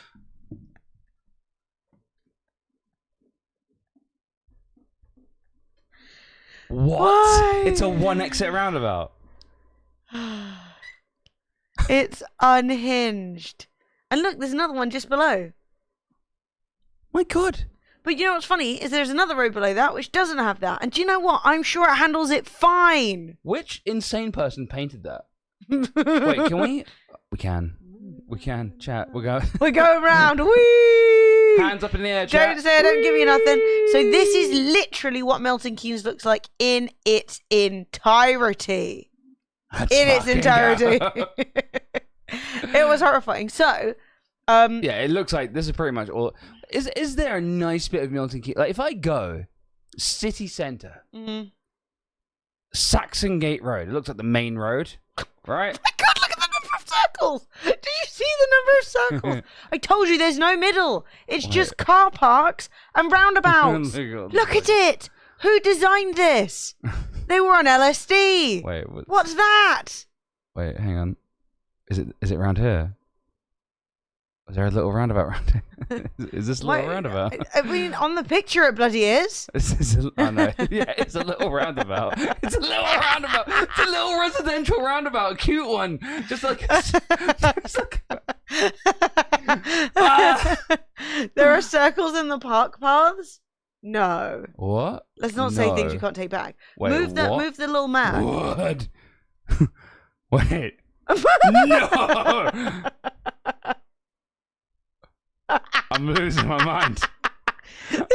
What? Why? It's a one exit roundabout. It's unhinged. And look, there's another one just below. My God. But you know what's funny is there's another road below that which doesn't have that. And do you know what? I'm sure it handles it fine. Which insane person painted that? Wait, can we? We can. We can. Chat. We're going. We're going round. Whee! Hands up in the air, chat. Don't say I don't give you nothing. So this is literally what Milton Keynes looks like in its entirety. Let's In its fucking entirety. go. It was horrifying. So, Yeah, it looks like this is pretty much all. Is there a nice bit of Milton Keynes? Like, if I go city centre, Saxon Gate Road, it looks like the main road, right? my God, look at the number of circles. Do you see the number of circles? I told you there's no middle. It's just car parks and roundabouts. Look at it. Who designed this? They were on LSD. Wait, What's that? wait, hang on. Is it around here? Is there a little roundabout around here? Is this a little roundabout? I mean, on the picture it bloody is. Oh no, yeah, it's a little roundabout. It's a little roundabout. It's a little residential roundabout, a cute one. Just like, There are circles in the park paths? No. What? Let's not say things you No. can't take back. Wait, move the what? little map. What? Wait. No! I'm losing my mind.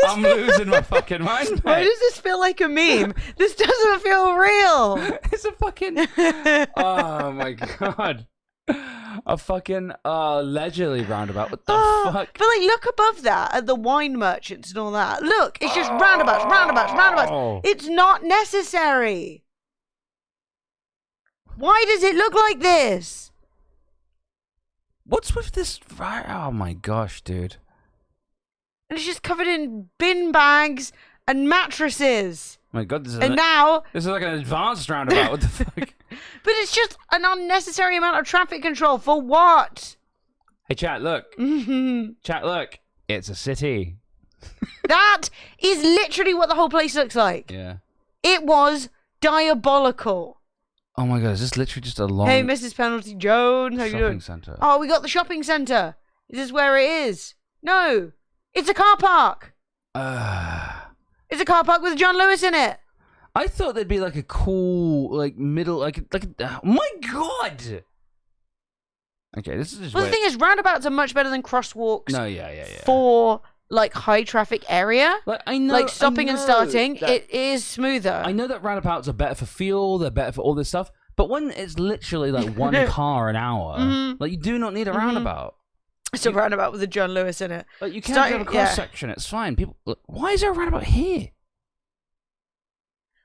I'm losing my fucking mind, Why mate. does this feel like a meme? This doesn't feel real. It's a fucking... Oh, my God. A fucking leisurely roundabout. What the fuck? But like, look above that at the wine merchants and all that. Look, it's just roundabouts, roundabouts, roundabouts. Oh. It's not necessary. Why does it look like this? What's with this? Oh, my gosh, dude. And it's just covered in bin bags and mattresses. My God, this And now, is like an advanced roundabout. What the fuck? but it's just an unnecessary amount of traffic control for what? Hey, chat, look. Chat, look. It's a city. That is literally what the whole place looks like. Yeah. It was diabolical. Oh, my God. Is this literally just a long Hey, Mrs. Penalty Jones, how you doing? shopping centre? Oh, we got the shopping centre. Is this where it is? No, it's a car park. It's a car park with John Lewis in it. I thought there'd be like a cool, like middle, like. Oh my God. Okay, this is just. Well, the thing is, roundabouts are much better than crosswalks No, yeah. for like high traffic area. Like I know, Like stopping and starting, that- it is smoother. I know that roundabouts are better for fuel. They're better for all this stuff. But when it's literally like one car an hour, like you do not need a roundabout. It's a roundabout with a John Lewis in it. Like you can't Starting- have a cross section. It's fine. People, look, why is there a roundabout here?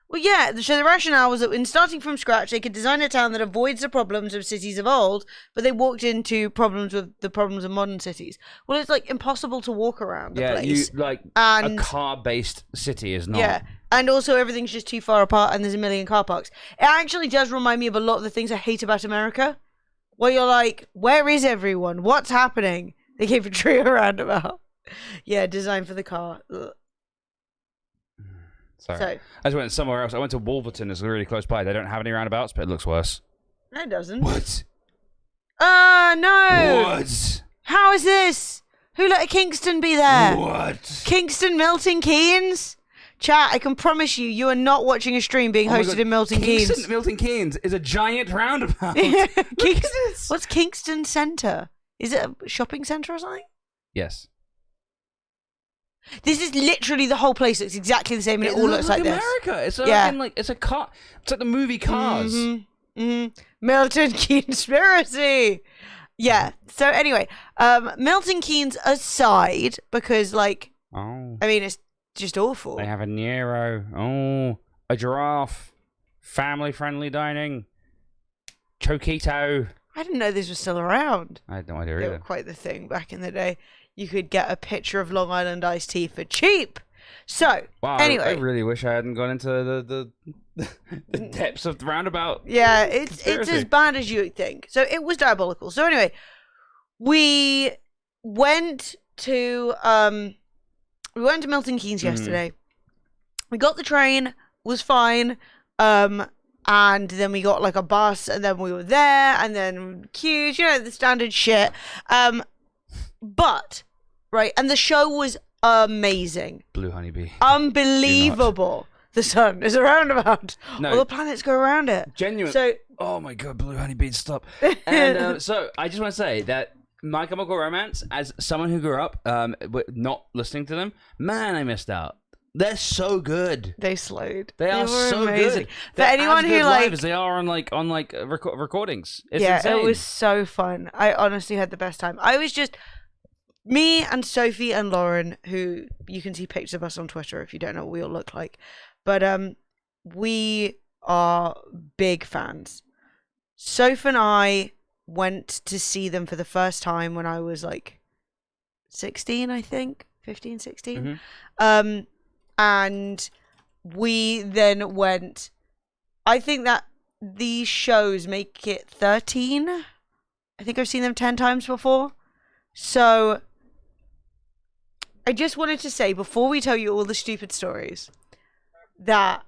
Well, yeah, so the rationale was that in starting from scratch, they could design a town that avoids the problems of cities of old, but they walked into problems with the problems of modern cities. Well, it's like impossible to walk around the place. You like And- a car-based city is not. Yeah, and also everything's just too far apart and there's a million car parks. It actually does remind me of a lot of the things I hate about America, where you're like, where is everyone? What's happening? They gave a tree a roundabout. Yeah, designed for the car. Ugh. Sorry. So, I just went somewhere else. I went to Wolverton. It's really close by. They don't have any roundabouts, but it looks worse. no, it doesn't. What? No. What? How is this? Who let a Kingston be there? What? Kingston Milton Keynes? Chat, I can promise you, you are not watching a stream being hosted in Milton Keynes. Kingston Milton Keynes is a giant roundabout. What's Kingston Centre? Is it a shopping centre or something? Yes. This is literally the whole place looks exactly the same, and it all looks like this. America. It's like it's a car. It's like the movie Cars. Milton Keynes-spiracy. Yeah. So anyway, Milton Keynes aside, because I mean, it's just awful. They have a Nero. Oh, a giraffe. Family-friendly dining. Choquito. I didn't know this was still around. I had no idea They either. were quite the thing back in the day. You could get a pitcher of Long Island iced tea for cheap. So, Wow, anyway. I really wish I hadn't gone into the depths of the roundabout. Yeah, it's conspiracy. as bad as you would think. So it was diabolical. So anyway, we went to Milton Keynes yesterday. We got the train, was fine. And then we got like a bus, and then we were there, and then queues, the standard shit. But right, and the show was amazing. Blue honeybee. Unbelievable. The sun is a roundabout. No. All the planets go around it. Genuine. So, oh my god, blue honeybee, stop. And so I just want to say that My Chemical Romance, as someone who grew up not listening to them, man, I missed out. They're so good. They slowed. They are were so amazing. good. For They're anyone as who good live as they are on recordings. It's insane. It was so fun. I honestly had the best time. I was just me and Sophie and Lauren, who you can see pictures of us on Twitter if you don't know what we all look like. But we are big fans. Soph and I went to see them for the first time when I was like 16, I think. 15, 16. And we then went, I think that these shows make it 13. I think I've seen them 10 times before. So I just wanted to say, before we tell you all the stupid stories, that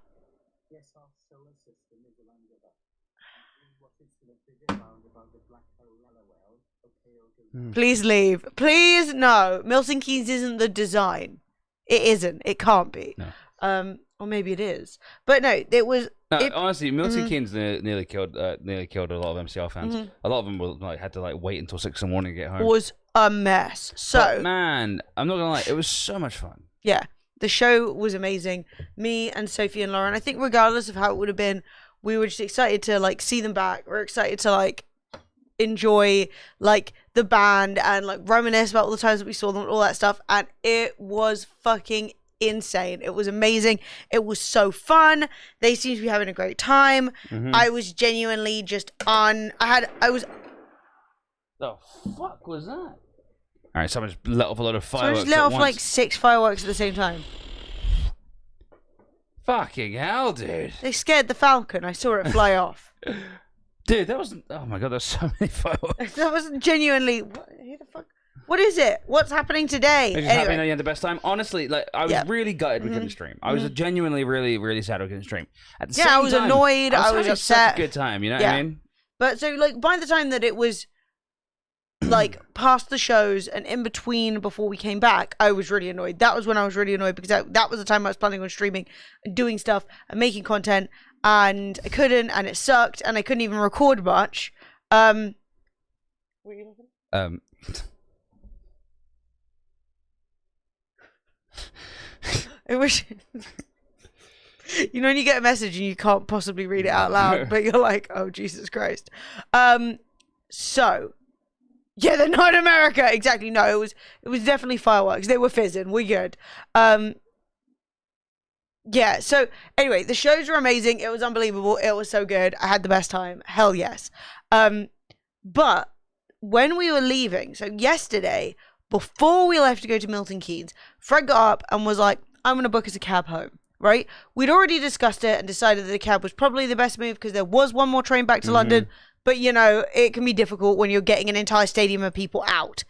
please leave. Please, no. Milton Keynes isn't the design. It isn't. It can't be. No. Or maybe it is. But no, it was. No, honestly, Milton Keynes nearly killed a lot of MCL fans. A lot of them had to wait until 6 in the morning to get home. Was a mess. So but man, I'm not gonna lie, it was so much fun. Yeah, the show was amazing. Me and Sophie and Lauren, I think regardless of how it would have been, we were just excited to see them back. We're excited to enjoy the band and reminisce about all the times that we saw them and all that stuff. And it was fucking insane. It was amazing. It was so fun. They seemed to be having a great time. I was genuinely just the fuck was that? All right, someone just let off a lot of fireworks. Someone just let off 6 fireworks at the same time. Fucking hell, dude. They scared the falcon. I saw it fly off. Dude, that wasn't. Oh my god, there's so many fireworks. That wasn't genuinely. Who the fuck? What is it? What's happening today? It's just happening that you had the best time. Honestly, I was really gutted we couldn't stream. I was genuinely really, really sad we couldn't stream. At the same I was time, annoyed. I was having upset. Such a good time, you know what I mean? But so by the time that it was past the shows and in between before we came back, I was really annoyed. That was when I was really annoyed because that was the time I was planning on streaming and doing stuff and making content, and I couldn't, and it sucked, and I couldn't even record much. What are you looking at? I wish when you get a message and you can't possibly read it out loud, but you're like, oh Jesus Christ. So yeah, they're not in America. Exactly. No, it was definitely fireworks. They were fizzing. We're good. Yeah, so anyway, the shows were amazing. It was unbelievable. It was so good. I had the best time. Hell yes. But when we were leaving, so yesterday, before we left to go to Milton Keynes, Fred got up and was like, I'm going to book us a cab home, right? We'd already discussed it and decided that the cab was probably the best move because there was one more train back to London. But, it can be difficult when you're getting an entire stadium of people out.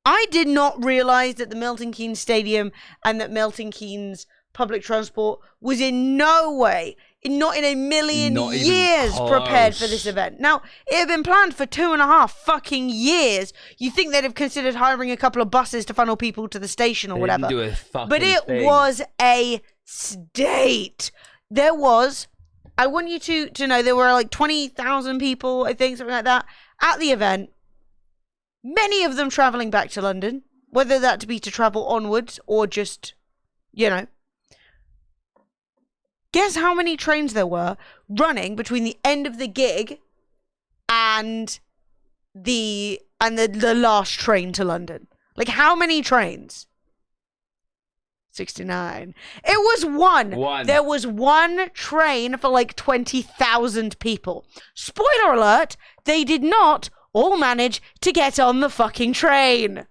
I did not realize that the Milton Keynes Stadium and that Milton Keynes public transport was in no way not in a million Not even years prepared for close. this event. Now, it had been planned for 2.5 fucking years. You think they'd have considered hiring a couple of buses to funnel people to the station or whatever. Didn't do a fucking But it thing. was a state. There was, I want you to know, there were like 20,000 people, I think, something like that, at the event. Many of them travelling back to London, whether that to be to travel onwards or just, you know. Guess how many trains there were running between the end of the gig and the last train to London? Like, how many trains? 69. It was one. There was one train for like 20,000 people. Spoiler alert, they did not all manage to get on the fucking train.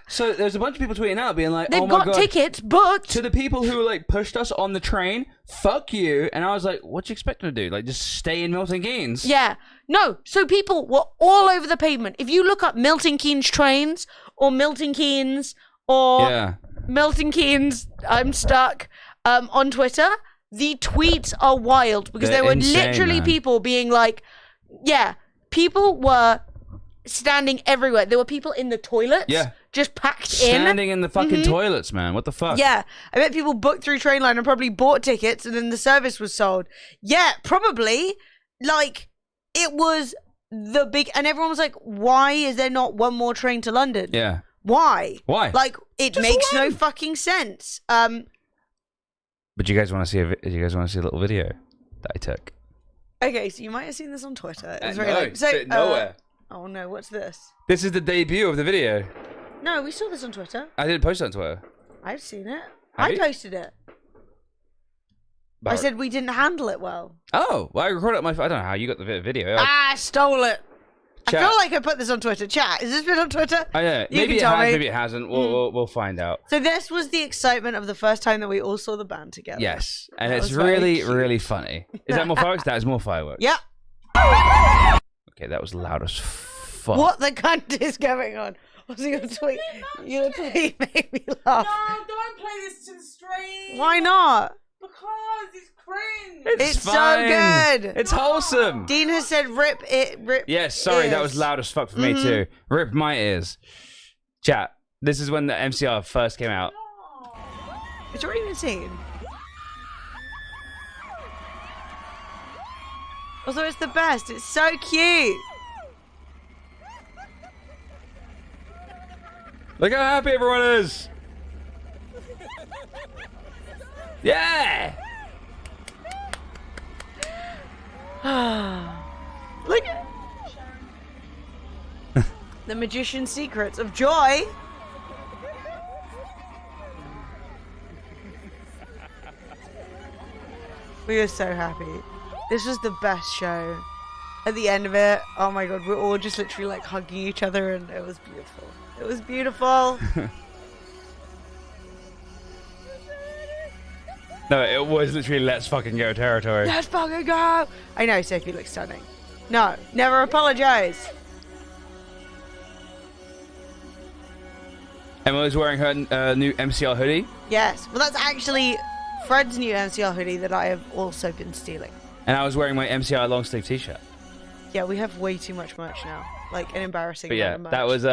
So there's a bunch of people tweeting out being like, They've oh my got God. tickets booked. To the people who like pushed us on the train, fuck you. And I was like, what do you expect them to do? Like, just stay in Milton Keynes? Yeah. No, so people were all over the pavement. If you look up Milton Keynes trains or Milton Keynes or Milton Keynes, I'm stuck, on Twitter, the tweets are wild because They're there were insane, literally man. people being like, yeah, people were standing everywhere. There were people in the toilets, just packed Standing in the fucking toilets, man. What the fuck? Yeah, I bet people booked through Trainline and probably bought tickets and then the service was sold. Yeah, probably. Like, it was the big... And everyone was like, why is there not one more train to London? Yeah. Why? Why? Like, it Just makes one. no fucking sense. But you guys want to see a little video that I took? Okay, so you might have seen this on Twitter. It was No, very late. So, bit nowhere. oh no, what's this? This is the debut of the video. No, we saw this on Twitter. I didn't post it on Twitter. I've seen it. Have I you? posted it. I But- said we didn't handle it well. Oh, well, I recorded it on my phone. I don't know how you got the video. I stole it. Chat. I feel like I put this on Twitter. Chat, has this been on Twitter? I don't know. You Maybe can it tell has, me. maybe it hasn't. We'll find out. So this was the excitement of the first time that we all saw the band together. Yes, and That it's was very really, cute. really funny. Is that more fireworks? That is more fireworks. Yep. Okay, that was loud as fuck. What the cunt is going on? Was your tweet? Your tweet made me laugh. No, don't play this to the stream. Why not? Because it's cringe. It's so fine. good. It's wholesome. Dean has said rip it, rip. Yes, sorry, that ears. was loud as fuck for me too. Rip my ears. Chat. This is when the MCR first came out. It's already been seen. Also, it's the best. It's so cute. Look how happy everyone is. Yeah. Look at the magician's secrets of joy. We were so happy. This was the best show. At the end of it, oh my god, we're all just literally like hugging each other and it was beautiful. It was beautiful. No, it was literally let's fucking go territory. Let's fucking go! I know, Sophie looks stunning. No, never apologize. Emily's wearing her new MCR hoodie, Yes, well that's actually Fred's new MCR hoodie that I have also been stealing. and I was wearing my MCR long sleeve t-shirt. Yeah, we have way too much merch now. Like an embarrassing But yeah, amount of that was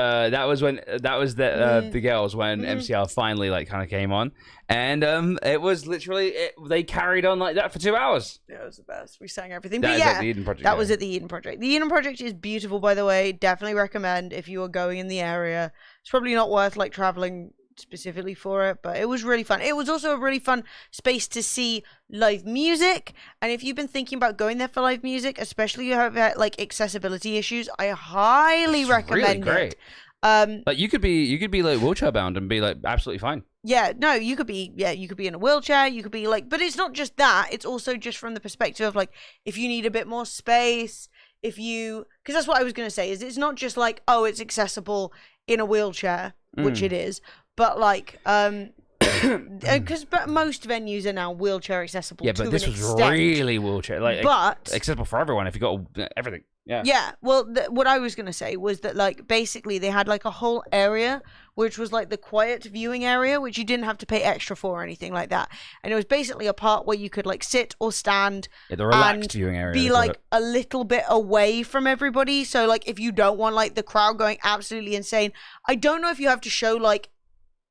the girls when Mm-hmm. MCR finally like kind of came on, and it was literally they carried on like that for 2 hours. Yeah, it was the best. We sang everything. That But is yeah, at the Eden Project, that yeah. was at the Eden Project. The Eden Project is beautiful, by the way. Definitely recommend if you are going in the area. It's probably not worth like traveling specifically for it, but it was really fun. It was also a really fun space to see live music, and if you've been thinking about going there for live music, especially if you have like accessibility issues, I highly It's recommend really it. great. Like you could be like wheelchair bound and be like absolutely fine. Yeah, no, you could be in a wheelchair, you could be like, but it's not just that, it's also just from the perspective of like, if you need a bit more space, because that's what I was going to say, is it's not just like, oh, it's accessible in a wheelchair, which it is, but like, Because most venues are now wheelchair accessible. Yeah, to but this an was extent. really wheelchair, like But accessible for everyone if you got everything. Yeah. yeah, well, what I was gonna say was that like basically they had like a whole area which was like the quiet viewing area, which you didn't have to pay extra for or anything like that, and it was basically a part where you could like sit or stand. Yeah, the relaxed and viewing area. be like a little bit away from everybody. So like if you don't want like the crowd going absolutely insane, I don't know if you have to show like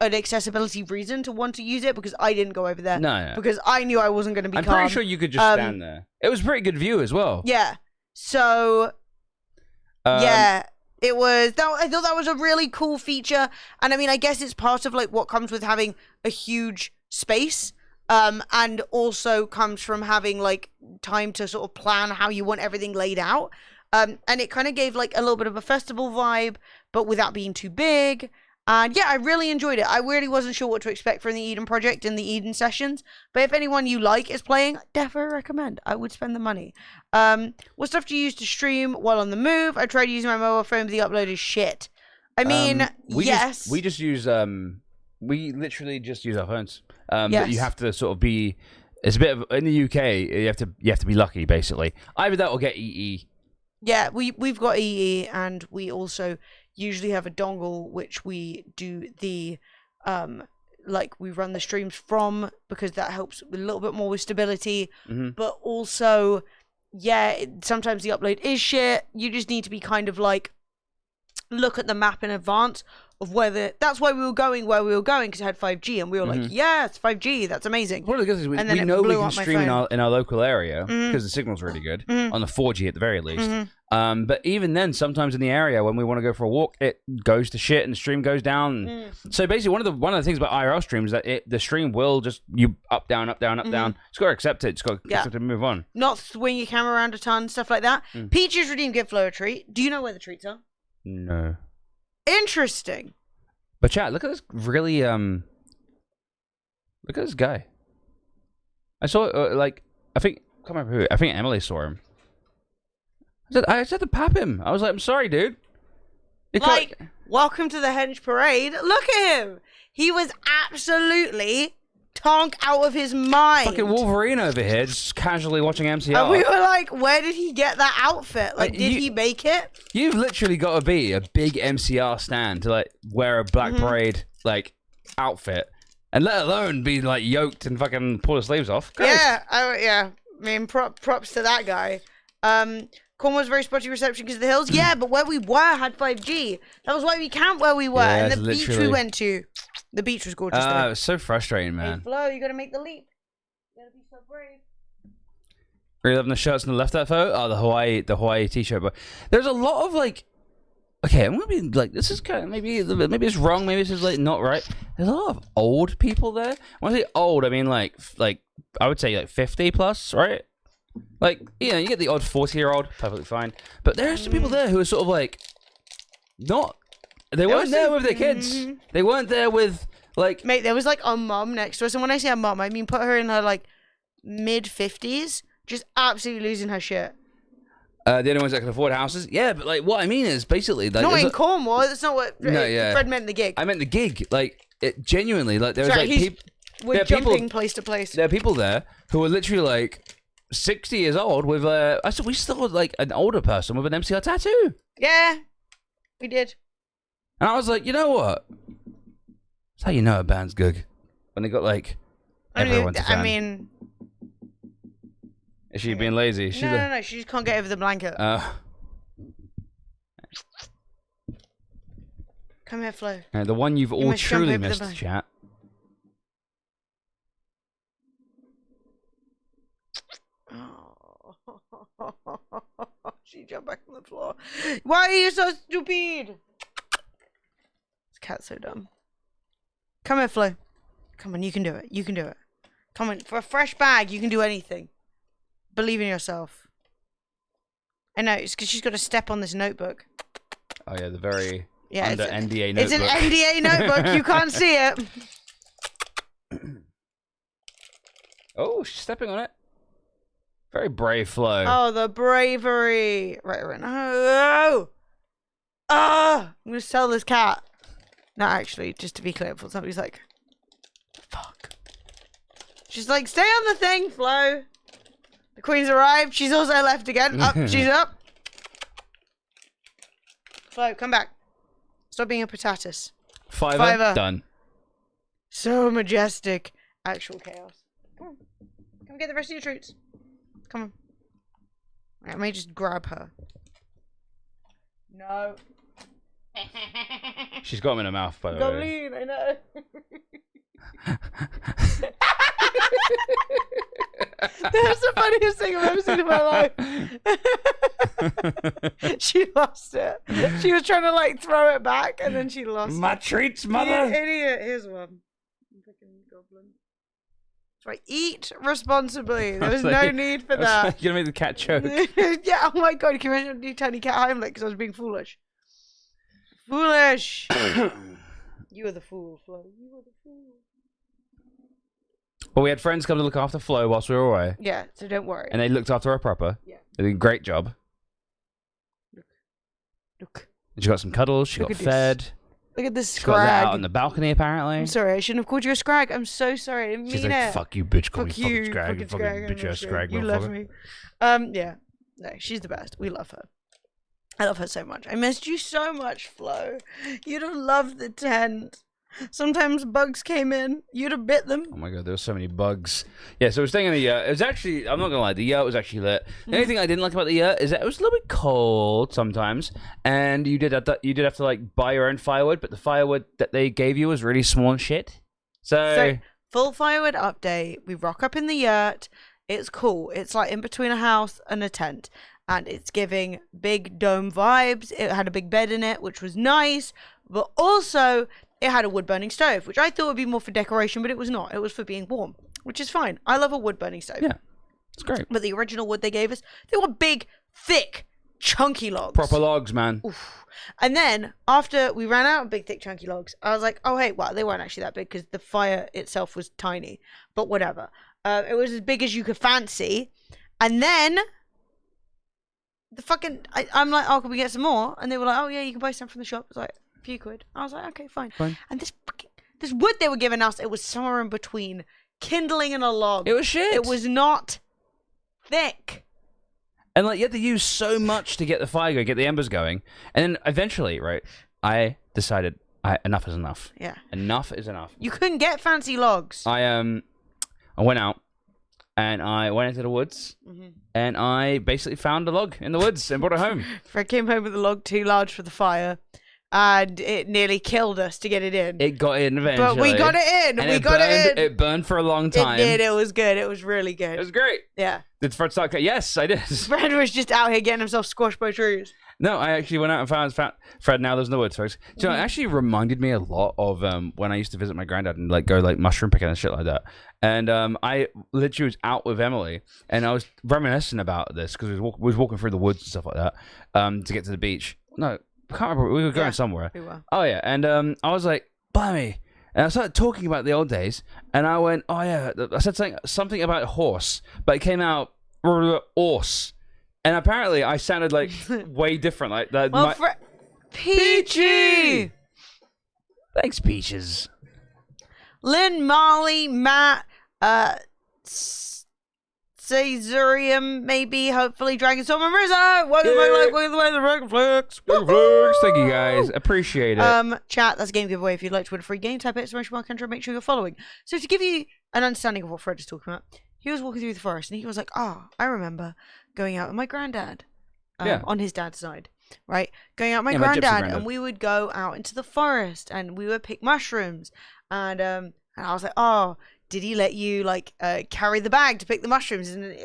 an accessibility reason to want to use it, because I didn't go over there. No. Because I knew I wasn't going to be I'm calm. pretty sure you could just stand there. It was a pretty good view as well. Yeah. So yeah, it was. I thought that was a really cool feature, and I mean, I guess it's part of like what comes with having a huge space, and also comes from having like time to sort of plan how you want everything laid out. And it kind of gave like a little bit of a festival vibe, but without being too big. And yeah, I really enjoyed it. I really wasn't sure what to expect from the Eden Project and the Eden sessions. But if anyone you like is playing, definitely recommend. I would spend the money. What stuff do you use to stream while on the move? I tried using my mobile phone, but the upload is shit. I mean, yes. We just use we literally just use our phones. But Yes. you have to sort of be. It's a bit of in the UK. You have to be lucky, basically. Either that or get EE. Yeah, we've got EE, and we also usually have a dongle which we do the like we run the streams from, because that helps with a little bit more with stability. But also, yeah, sometimes the upload is shit. You just need to be kind of like look at the map in advance of whether that's why we were going where we were going, because it had 5G, and we were like, yes, 5G, that's amazing. One of the good things we And then it know we blew can up my stream phone. in our local area because the signal's really good on the 4G at the very least. But even then, sometimes in the area when we want to go for a walk, it goes to shit and the stream goes down. So basically, one of the things about IRL streams is that the stream will just you up down up down up down. It's got to accept it. It's got to accept it and move on. Not swing your camera around a ton, stuff like that. Peaches redeemed Give Flo a treat. Do you know where the treats are? No. Interesting. But chat, look at this really look at this guy. I saw like I think can't remember who. I think Emily saw him. I just had to pap him. I was like, I'm sorry, dude. Like, welcome to the Henge Parade. Look at him. He was absolutely tonk out of his mind. Fucking Wolverine over here, just casually watching MCR. And we were like, where did he get that outfit? Like, did he make it? You've literally got to be a big MCR stan to like wear a Black Parade like outfit, and let alone be like yoked and fucking pull the sleeves off. Christ. Yeah, yeah. I mean, props to that guy. Cornwall's very spotty reception because of the hills. Yeah, but where we were had 5G. That was why we camped where we were. Yeah, and the beach we went to. The beach was gorgeous. It was so frustrating, man. Hey, Flo, you gotta make the leap. You gotta be so brave. Really loving the shirts on the left of that photo. Oh, the Hawaii t-shirt. But there's a lot of like, okay, I'm gonna be like, this is kind of maybe it's wrong. Maybe this is like not right. There's a lot of old people there. When I say old, I mean like I would say like 50 plus, right? Like, you know, you get the odd 40-year-old, perfectly fine. But there's some people there who are sort of like, not. They weren't there with their kids. They weren't there with like. Mate, there was like a mum next to us, and when I say a mum, I mean put her in her like mid-50s, just absolutely losing her shit. The only ones that can afford houses, yeah. But like, what I mean is basically like. Not in Cornwall. That's not what. No, yeah. Fred meant the gig. I meant the gig. Like, it genuinely, like there was Sorry, like people. We're jumping place to place. There are people there who are literally like 60 years old with I said we still had like an older person with an MCR tattoo. Yeah, we did. And I was like, you know what? That's how you know a band's good. When they got like everyone's a fan. I mean, is she being lazy? No. She just can't get over the blanket. Come here, Flo. The one you've all must jump truly over the missed, blanket. chat. She jumped back on the floor. Why are you so stupid? This cat's so dumb. Come here, Flo. Come on, you can do it. You can do it. Come on, for a fresh bag, you can do anything. Believe in yourself. I know, it's because she's got to step on this notebook. Oh yeah, the very Yeah, under NDA notebook. It's an NDA notebook. You can't see it. Oh, she's stepping on it. Very brave, Flo. Oh, the bravery. Right. No. Ah! I'm going to sell this cat. No, actually, just to be clear, for somebody's like, Fuck. She's like, stay on the thing, Flo. The queen's arrived. She's also left again. Up, she's up. Flo, come back. Stop being a patatus. Fiver. Done. So majestic. Actual chaos. Come on. Come get the rest of your troops. Come on. I may just grab her. No. She's got him in her mouth, by the way. Goblin, I know. That's the funniest thing I've ever seen in my life. She lost it. She was trying to like throw it back and then she lost My it. treats, You mother. idiot. Here's one. Fucking goblin. That's right. Eat responsibly. There was no need for that. You're gonna make the cat choke. Yeah, oh my god, can you imagine you tiny cat Heimlich because I was being foolish. Foolish! You were the fool, Flo. You were the fool. Well, we had friends come to look after Flo whilst we were away, Yeah, so don't worry. and they looked after her proper. Yeah. They did a great job. Look. She got some cuddles, she Look got at this. fed. Look at this She got let out on scrag. the balcony, apparently. I'm sorry, I shouldn't have called you a scrag. I'm so sorry. I didn't She's mean like, it. fuck you, bitch. Call Fuck me fucking you, scrag. fucking You fucking scrag. bitch ass scrag, You love motherfucker. me. Yeah. No, she's the best. We love her. I love her so much. I missed you so much, Flo. You'd have loved the tent. Sometimes bugs came in. You'd have bit them. Oh my god, there were so many bugs. Yeah, so we're staying in the yurt. It was actually, I'm not gonna lie, the yurt was actually lit. The only thing I didn't like about the yurt is that it was a little bit cold sometimes, and you did have to like buy your own firewood, but the firewood that they gave you was really small and shit. So, full firewood update. We rock up in the yurt. It's cool. It's like in between a house and a tent. And it's giving big dome vibes. It had a big bed in it, which was nice. But also, it had a wood-burning stove, which I thought would be more for decoration, but it was not. It was for being warm, which is fine. I love a wood-burning stove. Yeah, it's great. But the original wood they gave us, they were big, thick, chunky logs. Proper logs, man. Oof. And then, after we ran out of big, thick, chunky logs, I was like, oh, hey, well, they weren't actually that big because the fire itself was tiny. But whatever. It was as big as you could fancy. And then... I'm like, oh, can we get some more? And they were like, oh yeah, you can buy some from the shop. It was like a few quid. I was like, okay, fine. And this wood they were giving us, it was somewhere in between kindling and a log. It was shit. It was not thick. And like you had to use so much to get the fire going, get the embers going, and then eventually, right? I decided, enough is enough. Yeah. Enough is enough. You couldn't get fancy logs. I went out. And I went into the woods, and I basically found a log in the woods and brought it home. Fred came home with a log too large for the fire, and it nearly killed us to get it in. It got in eventually. But we got it in. And We got it in. It burned for a long time. It did. It was good. It was really good. It was great. Yeah. Did Fred start? Yes, I did. Fred was just out here getting himself squashed by trees. No, I actually went out and found Fred. Now lives in the woods, folks. So it actually reminded me a lot of when I used to visit my granddad and like go like mushroom picking and shit like that. And I literally was out with Emily, and I was reminiscing about this because we was walking through the woods and stuff like that to get to the beach. No, I can't remember. We were going somewhere. We were. Oh yeah, and I was like, blimey. And I started talking about the old days, and I went, oh yeah. I said something about a horse, but it came out horse. And apparently, I sounded like way different. Like that. Well, Peachy! Thanks, Peaches. Lynn, Molly, Matt, Caesarium, maybe, hopefully, Dragonstorm, and Rizzo! Welcome to my life, welcome to the Dragonflix! Thank you guys. Appreciate it. Chat, that's a game giveaway. If you'd like to win a free game, type exclamation mark enter and make sure you're following. So to give you an understanding of what Fred is talking about, he was walking through the forest and he was like, I remember going out with my granddad on his dad's side, right? Going out with my granddad, and we would go out into the forest and we would pick mushrooms. And I was like, oh, did he let you like carry the bag to pick the mushrooms? And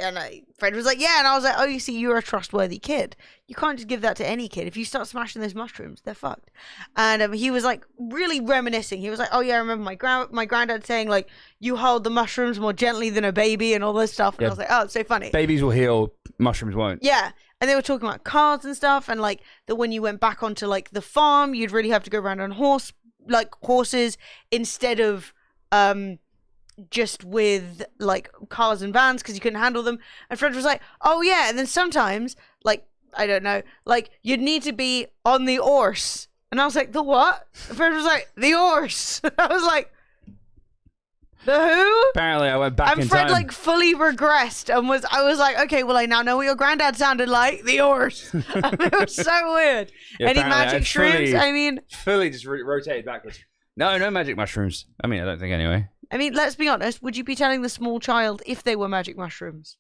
Fred was like, yeah. And I was like, oh, you see, you're a trustworthy kid. You can't just give that to any kid. If you start smashing those mushrooms, they're fucked. And he was like really reminiscing. He was like, oh yeah, I remember my granddad saying like, you hold the mushrooms more gently than a baby and all this stuff. And I was like, oh, it's so funny. Babies will heal, mushrooms won't. Yeah. And they were talking about cars and stuff, and like that when you went back onto like the farm, you'd really have to go around on horses instead of just with like cars and vans because you couldn't handle them. And Fred was like, oh yeah, and then sometimes like I don't know, like you'd need to be on the horse. And I was like, the what? And Fred was like, the horse. I was like, The who? Apparently, I went back And in Fred time. like fully regressed and I was like, okay, well I now know what your granddad sounded like. The horse. It was so weird. Yeah, Any apparently magic I shrooms? fully- I mean, fully just rotated backwards. No magic mushrooms. I mean, I don't think anyway. let's be honest. Would you be telling the small child if they were magic mushrooms?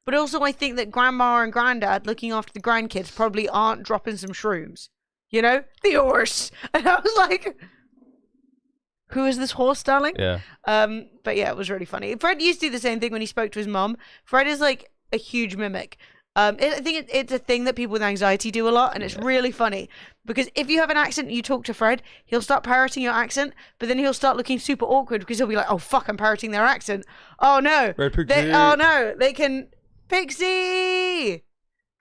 But also, I think that grandma and granddad looking after the grandkids probably aren't dropping some shrooms. You know, the horse. And I was like, who is this horse, darling? Yeah. But yeah, it was really funny. Fred used to do the same thing when he spoke to his mum. Fred is like a huge mimic. I think it's a thing that people with anxiety do a lot, and it's really funny because if you have an accent and you talk to Fred, he'll start parroting your accent, but then he'll start looking super awkward because he'll be like, "Oh fuck, I'm parroting their accent. Oh no, Red Pixie. oh no, they can Pixie,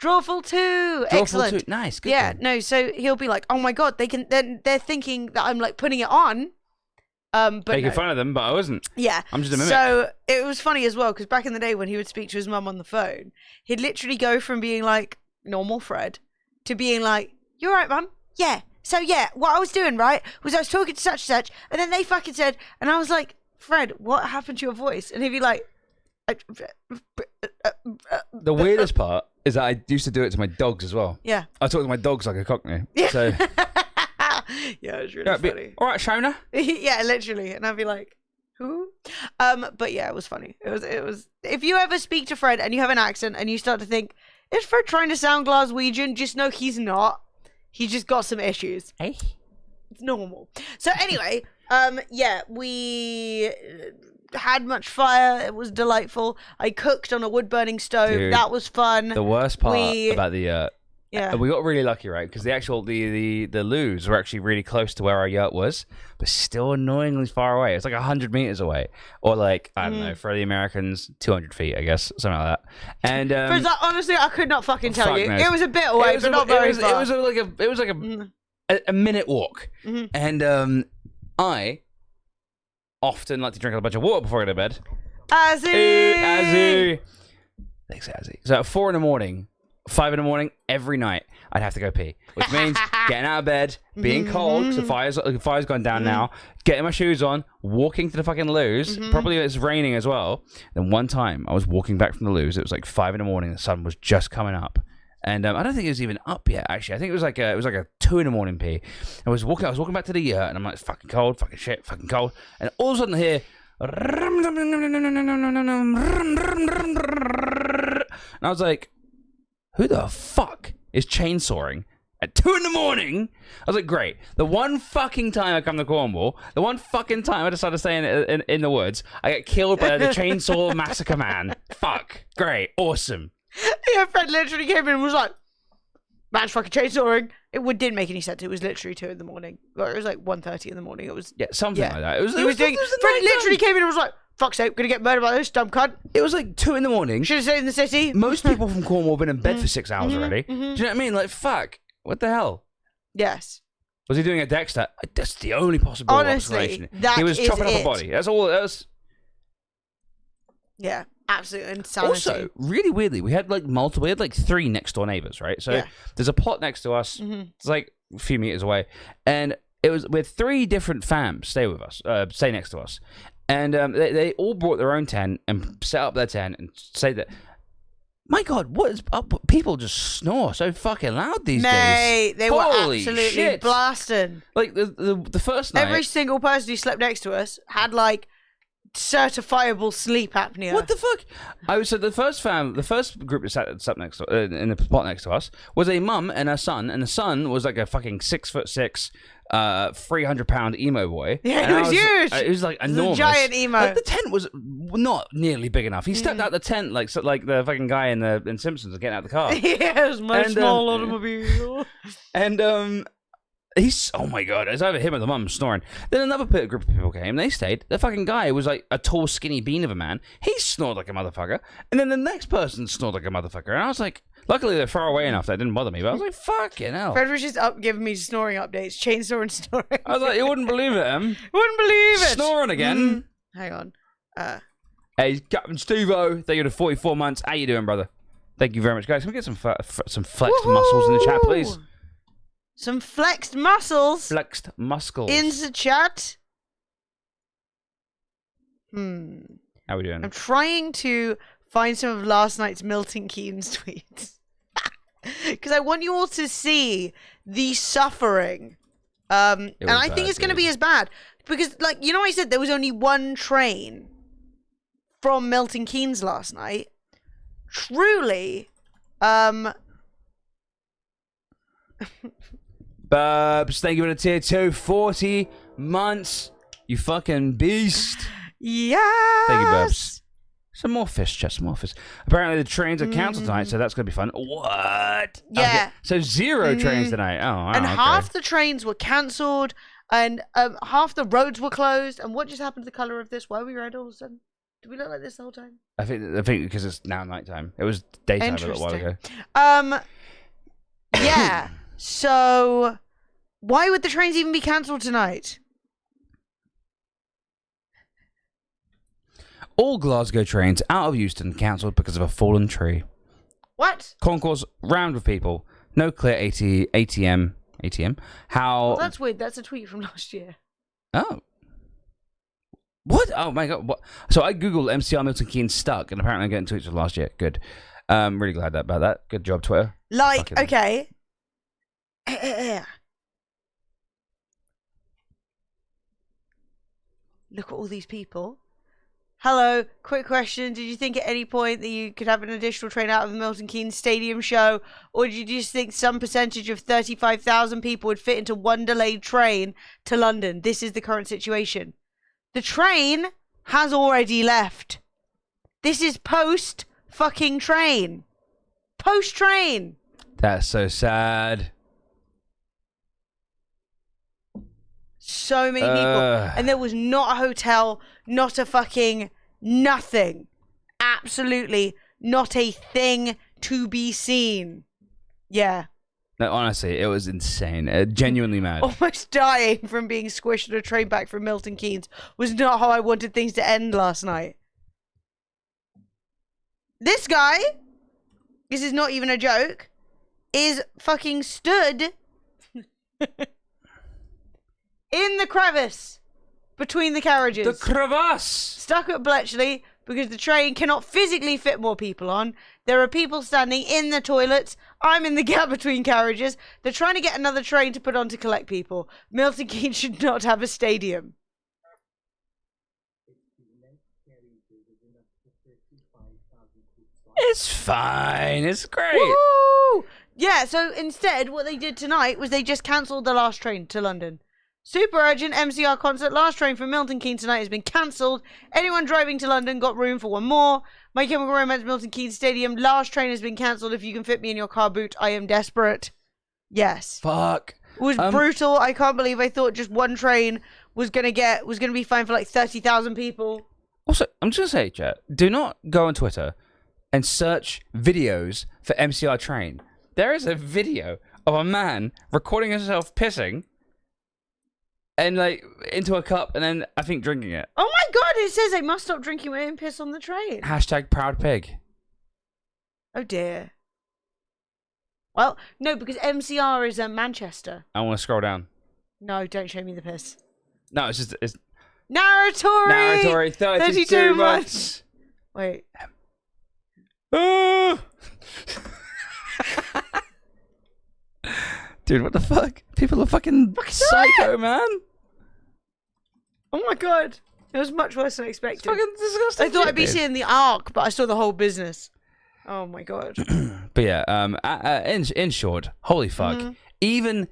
Drawful 2, excellent, Nice. Good yeah, one. no. So he'll be like, "Oh my god, they can." Then they're thinking that I'm like putting it on. But Making no. fun of them, but I wasn't. Yeah. I'm just a mimic. So it was funny as well because back in the day when he would speak to his mum on the phone, he'd literally go from being like normal Fred to being like, "You're right, mum. Yeah. So yeah, what I was doing right was I was talking to such and such, and then they fucking said, and I was like, Fred, what happened to your voice? And he'd be like, The weirdest part is that I used to do it to my dogs as well. yeah, I talk to my dogs like a cockney. yeah, So, yeah, it was really yeah, funny. all right, Shona. Yeah, literally, and I'd be like, who? But yeah, it was funny. It was. If you ever speak to Fred and you have an accent and you start to think, is Fred trying to sound Glaswegian? Just know he's not. He's just got some issues. Hey. It's normal. So anyway, yeah, we had much fire. It was delightful. I cooked on a wood burning stove. Dude, that was fun. The worst part We- about the Yeah. we got really lucky, right? Because the actual the loos were actually really close to where our yurt was, but still annoyingly far away. It's like 100 meters away, or like I don't know, for the Americans, 200 feet, I guess, something like that. And Fred's like, honestly, I could not fucking tell fuck you. knows. It was a bit away, but not very far. It was like a minute walk, and I often like to drink a bunch of water before I go to bed. Azzy! Azzy. Thanks, Azzy. So at 4 a.m, 5 a.m, every night, I'd have to go pee, which means getting out of bed, being cold, because the fire's gone down now, getting my shoes on, walking to the fucking loos. Probably it's raining as well. Then one time, I was walking back from the loos. It was like 5 a.m. The sun was just coming up. And I don't think it was even up yet. Actually, I think it was like a 2 a.m. pee. I was walking back to the yurt, and I'm like, it's fucking cold, fucking shit, fucking cold. And all of a sudden, I hear, and I was like, who the fuck is chainsawing at 2 a.m? I was like, great. The one fucking time I come to Cornwall, the one fucking time I decided to stay in the woods, I get killed by the chainsaw massacre man. Fuck, great, awesome. Yeah, Fred literally came in and was like, man's fucking chainsawing. It didn't make any sense. It was literally 2 a.m. Or it was like 1:30 in the morning. It was Something like that. It was Fred literally came in and was like, fuck's sake, gonna get murdered by this dumb cunt. It was like 2 a.m. Should have stayed in the city. Most people from Cornwall have been in bed for 6 hours already. Do you know what I mean? Like, fuck. What the hell? Yes. Was he doing a Dexter? That's the only possible Honestly, explanation. that He was is chopping up it. a body. That's all. That was. Yeah, absolute insanity. Also, really weirdly, we had like 3 next door neighbors, right? So Yeah. there's a plot next to us. It's like a few meters away, and it was with 3 different fams stay next to us, and they all brought their own tent and set up their tent and say that. My God, what is up? People just snore so fucking loud these days. Mate, they were Holy absolutely shit. blasting. Like the first night. Every single person who slept next to us had like certifiable sleep apnea. What the fuck? So the first group that sat next to, in the plot next to us was a mum and her son, and the son was like a fucking 6'6", 300-pound emo boy. Yeah, And it was huge. It was like It was a enormous. giant emo. Like, the tent was not nearly big enough. He stepped out the tent like the fucking guy in Simpsons getting out of the car. Yes, my And, small automobile. And he's, oh my God, it's either him or the mum snoring. Then another group of people came, they stayed. The fucking guy was like a tall, skinny bean of a man. He snored like a motherfucker. And then the next person snored like a motherfucker. And I was like, luckily they're far away enough that it didn't bother me. But I was like, fucking hell. Fred was just up giving me snoring updates, chainsaw and snoring. I was like, you wouldn't believe it, Em. Wouldn't believe it. Snoring again. Hang on. Hey, Captain Steve-O, thank you to 44 months. How you doing, brother? Thank you very much, guys. Can we get some flexed muscles in the chat, please? Some flexed muscles Flexed muscles. in the chat. How we doing? I'm trying to find some of last night's Milton Keynes tweets. Because I want you all to see the suffering. And I think it's going to be as bad. Because, like, you know, I said there was only one train from Milton Keynes last night. Truly, Burbs, thank you for the tier 2. 40 months. You fucking beast. yes. Thank you, Burbs. Some more fish, chat, some more fish. Apparently the trains are cancelled tonight, so that's going to be fun. What? Yeah. Okay. So 0 trains tonight. Oh, And okay. half the trains were cancelled, and half the roads were closed. And what just happened to the colour of this? Why were we red all of a sudden? Did we look like this the whole time? I think because it's now nighttime. It was daytime a little while ago. Yeah. So, why would the trains even be cancelled tonight? All Glasgow trains out of Euston cancelled because of a fallen tree. What? Concourse rammed with people. No clear ATM. How? Well, that's weird. That's a tweet from last year. Oh. What? Oh my god. What? So I googled MCR Milton Keynes stuck, and apparently I'm getting tweets from last year. Good. Really glad about that. Good job, Twitter. Like, Fucking... okay. Look at all these people. Hello, quick question. Did you think at any point that you could have an additional train out of the Milton Keynes Stadium show? Or did you just think some percentage of 35,000 people would fit into one delayed train to London? This is the current situation. The train has already left. This is post-fucking train. Post-train. That's so sad. So many people. And there was not a hotel, not a fucking nothing. Absolutely not a thing to be seen. Yeah. No, honestly, it was insane. Genuinely mad. Almost dying from being squished on a train back from Milton Keynes was not how I wanted things to end last night. This guy, this is not even a joke, is fucking stood in the crevice between the carriages. The crevasse! Stuck at Bletchley because the train cannot physically fit more people on. There are people standing in the toilets. I'm in the gap between carriages. They're trying to get another train to put on to collect people. Milton Keynes should not have a stadium. It's fine. It's great. Woo! Yeah, so instead what they did tonight was they just cancelled the last train to London. Super urgent MCR concert. Last train from Milton Keynes tonight has been cancelled. Anyone driving to London got room for one more. My Chemical Romance Milton Keynes Stadium. Last train has been cancelled. If you can fit me in your car boot, I am desperate. Yes. Fuck. It was brutal. I can't believe I thought just one train was gonna be fine for like 30,000 people. Also, I'm just gonna say, chat, do not go on Twitter and search videos for MCR train. There is a video of a man recording himself pissing and like into a cup and then I think drinking it. Oh my god, it says I must stop drinking my own piss on the train. Hashtag proud pig. Oh dear. Well, no, because MCR is Manchester. I want to scroll down. No, don't show me the piss. No, it's just it's Narratory 32 months. Wait. Dude, what the fuck? People are fucking psycho, man. Oh my god. It was much worse than I expected. It's fucking disgusting. I thought I'd be seeing the arc, but I saw the whole business. Oh my god. But yeah, in short, holy fuck. Even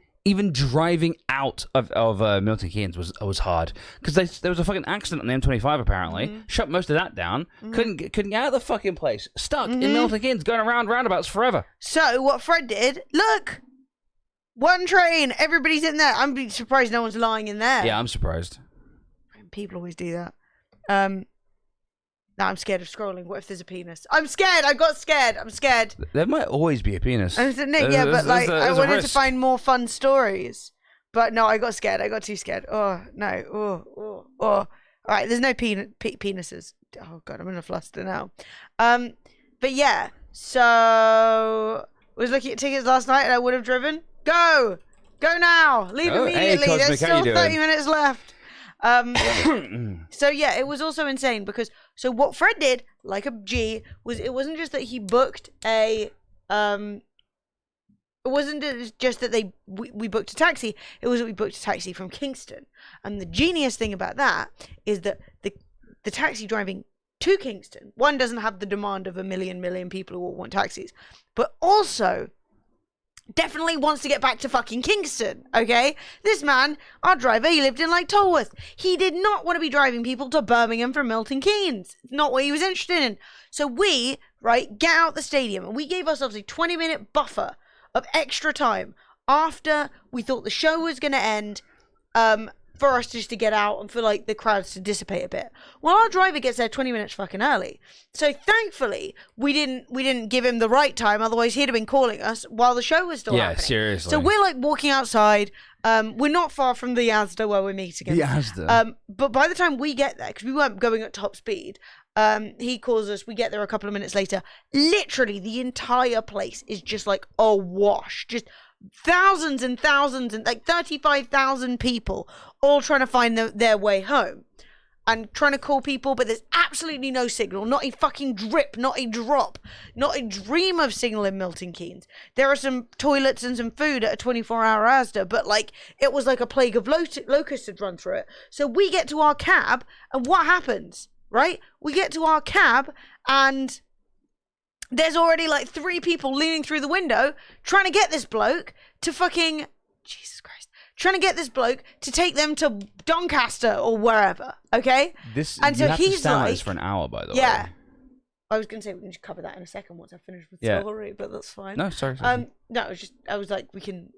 driving out of Milton Keynes was hard because there was a fucking accident on the M25 apparently. Shut most of that down. Couldn't get out of the fucking place. Stuck in Milton Keynes, going around roundabouts forever. So what Fred did? Look, one train. Everybody's in there. I'm surprised no one's lying in there. Yeah, I'm surprised. People always do that. Now I'm scared of scrolling. What if there's a penis? I'm scared. I got scared. I'm scared. There might always be a penis. I wanted to find more fun stories. But no, I got scared. I got too scared. Oh, no. Oh. All right, there's no penises. Oh, God, I'm in a fluster now. But yeah, so I was looking at tickets last night and I would have driven. Go now. Leave immediately. Hey, Cosmic, There's still 30 minutes left. So yeah, it was also insane because so what Fred did, like a G, was it wasn't just that he booked a it wasn't just that we booked a taxi. It was that we booked a taxi from Kingston. And the genius thing about that is that the taxi driving to Kingston, one, doesn't have the demand of a million people who all want taxis, but also definitely wants to get back to fucking Kingston, okay? This man, our driver, he lived in like Tolworth. He did not want to be driving people to Birmingham from Milton Keynes. Not what he was interested in. So we, right, get out the stadium and we gave ourselves a 20-minute buffer of extra time after we thought the show was going to end, for us just to get out and for like the crowds to dissipate a bit. Well, our driver gets there 20 minutes fucking early. So thankfully we didn't give him the right time, otherwise he'd have been calling us while the show was still happening. Yeah, seriously. So we're like walking outside. We're not far from the Asda where we're meeting him. The Asda. But by the time we get there, because we weren't going at top speed, he calls us, we get there a couple of minutes later. Literally the entire place is just like awash. Just thousands and thousands and like 35,000 people all trying to find their way home and trying to call people, but there's absolutely no signal, not a fucking drip, not a drop, not a dream of signal in Milton Keynes. There are some toilets and some food at a 24-hour Asda, but like it was like a plague of locusts had run through it. So we get to our cab and what happens, right? We get to our cab and there's already like 3 people leaning through the window trying to get this bloke to fucking... Jesus Christ. Trying to get this bloke to take them to Doncaster or wherever, okay? And so he's to stand like this for an hour, by the way. Yeah. I was going to say we can just cover that in a second once I finish with the story, but that's fine. No, sorry. No, it was just... I was like, we can,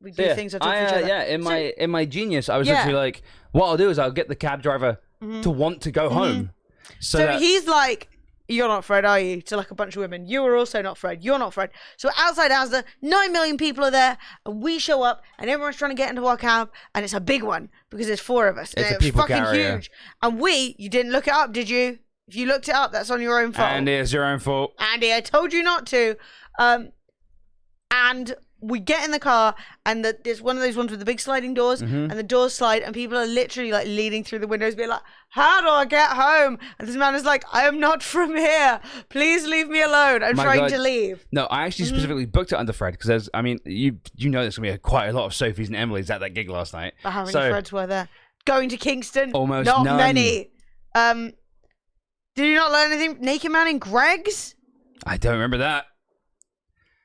we do things on top of each other. Yeah, in my genius, I was literally like, what I'll do is I'll get the cab driver to want to go home. So he's like... You're not Fred, are you? To like a bunch of women. You are also not Fred. You're not Fred. So outside Asda, 9 million people are there, and we show up, and everyone's trying to get into our cab, and it's a big one because there's 4 of us. It's and a people fucking carrier. huge. And you didn't look it up, did you? If you looked it up, that's on your own fault. Andy, it's your own fault. Andy, I told you not to. And we get in the car, and it's one of those ones with the big sliding doors, and the doors slide, and people are literally like leaning through the windows, being like, "How do I get home?" And this man is like, "I am not from here. Please leave me alone. I'm trying to leave." No, I actually specifically booked it under Fred because there's, I mean, you know, there's gonna be quite a lot of Sophies and Emilys at that gig last night. But how many Freds were there? Going to Kingston? Almost not none. many. Did you not learn anything? Naked Man in Greg's? I don't remember that.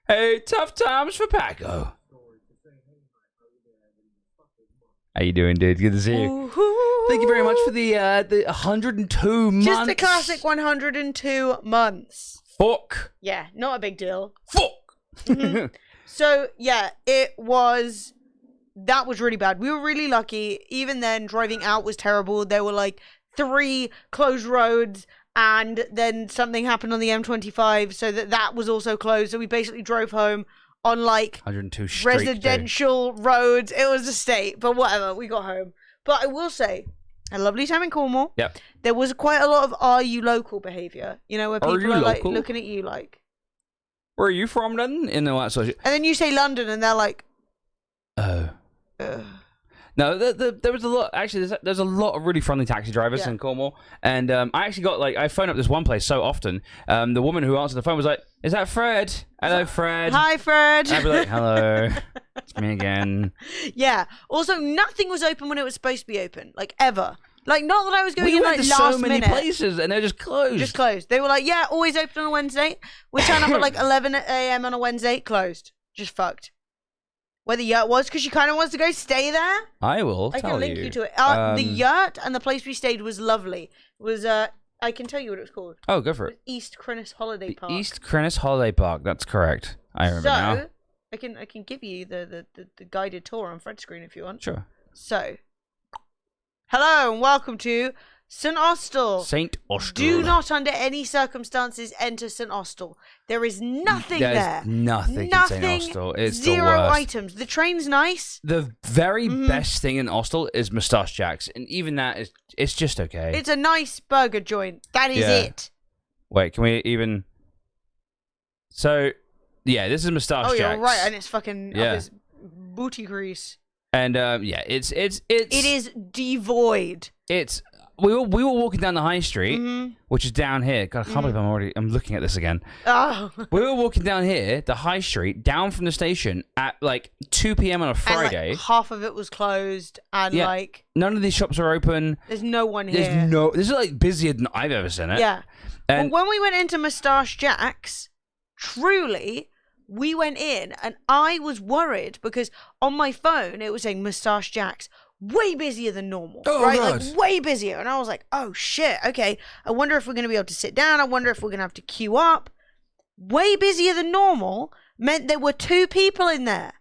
Hey, tough times for Paco. How you doing, dude? Good to see you. Ooh-hoo. Thank you very much for the 102 months. Just a classic 102 months. Fuck. Yeah, not a big deal. Fuck. So, yeah, that was really bad. We were really lucky. Even then, driving out was terrible. There were like 3 closed roads. And then something happened on the M25, so that was also closed. So we basically drove home on like 102 straight residential roads. It was a state, but whatever. We got home. But I will say, a lovely time in Cornwall. Yep. There was quite a lot of "Are you local?" behavior. You know, where people are like local? looking at you like, "Where are you from, then?" In the that sort of... And then you say London, and they're like, "Oh." No, there was a lot. Actually, there's a lot of really friendly taxi drivers in Cornwall, and I actually got like I phone up this one place so often. The woman who answered the phone was like, "Is that Fred? Hello, Fred. Hi, Fred." I'd be like, "Hello, it's me again." Yeah. Also, nothing was open when it was supposed to be open, like ever. Like, not that I was going in like to last so many minute. places, and they're just closed. Just closed. They were like, "Yeah, always open on a Wednesday." We turn up at like 11 a.m. on a Wednesday, closed. Just fucked. Where the yurt was, because she kind of wants to go stay there. I will I tell can link you to it. The yurt and the place we stayed was lovely. It was, I can tell you what it was called. Oh, go for it. East Crennis Holiday Park. East Crennis Holiday Park, that's correct. I remember now. So, I can give you the guided tour on Fred's screen if you want. Sure. So, hello and welcome to St. Austell. St. Austell. Do not under any circumstances enter St. Austell. There is nothing there. There's nothing in St. Austell. It's zero the worst. items. The train's nice. The very best thing in Austell is Moustache Jack's, and even that is it's just okay. It's a nice burger joint. That is it. Wait, can we even? So, yeah, this is Moustache Jack's. Oh, you're right, and it's fucking up his booty grease. And yeah, it is devoid. We were walking down the high street, which is down here. God, I can't believe I'm looking at this again. Oh. We were walking down here, the high street, down from the station at like 2 p.m. on a Friday. And, like, half of it was closed, and like none of these shops are open. There's no one here. This is like busier than I've ever seen it. Yeah. And when we went into Moustache Jack's, truly, we went in, and I was worried because on my phone it was saying Moustache Jack's. Way busier than normal, right? God. Like way busier. And I was like, oh shit, okay. I wonder if we're going to be able to sit down. I wonder if we're going to have to queue up. Way busier than normal meant there were 2 people in there.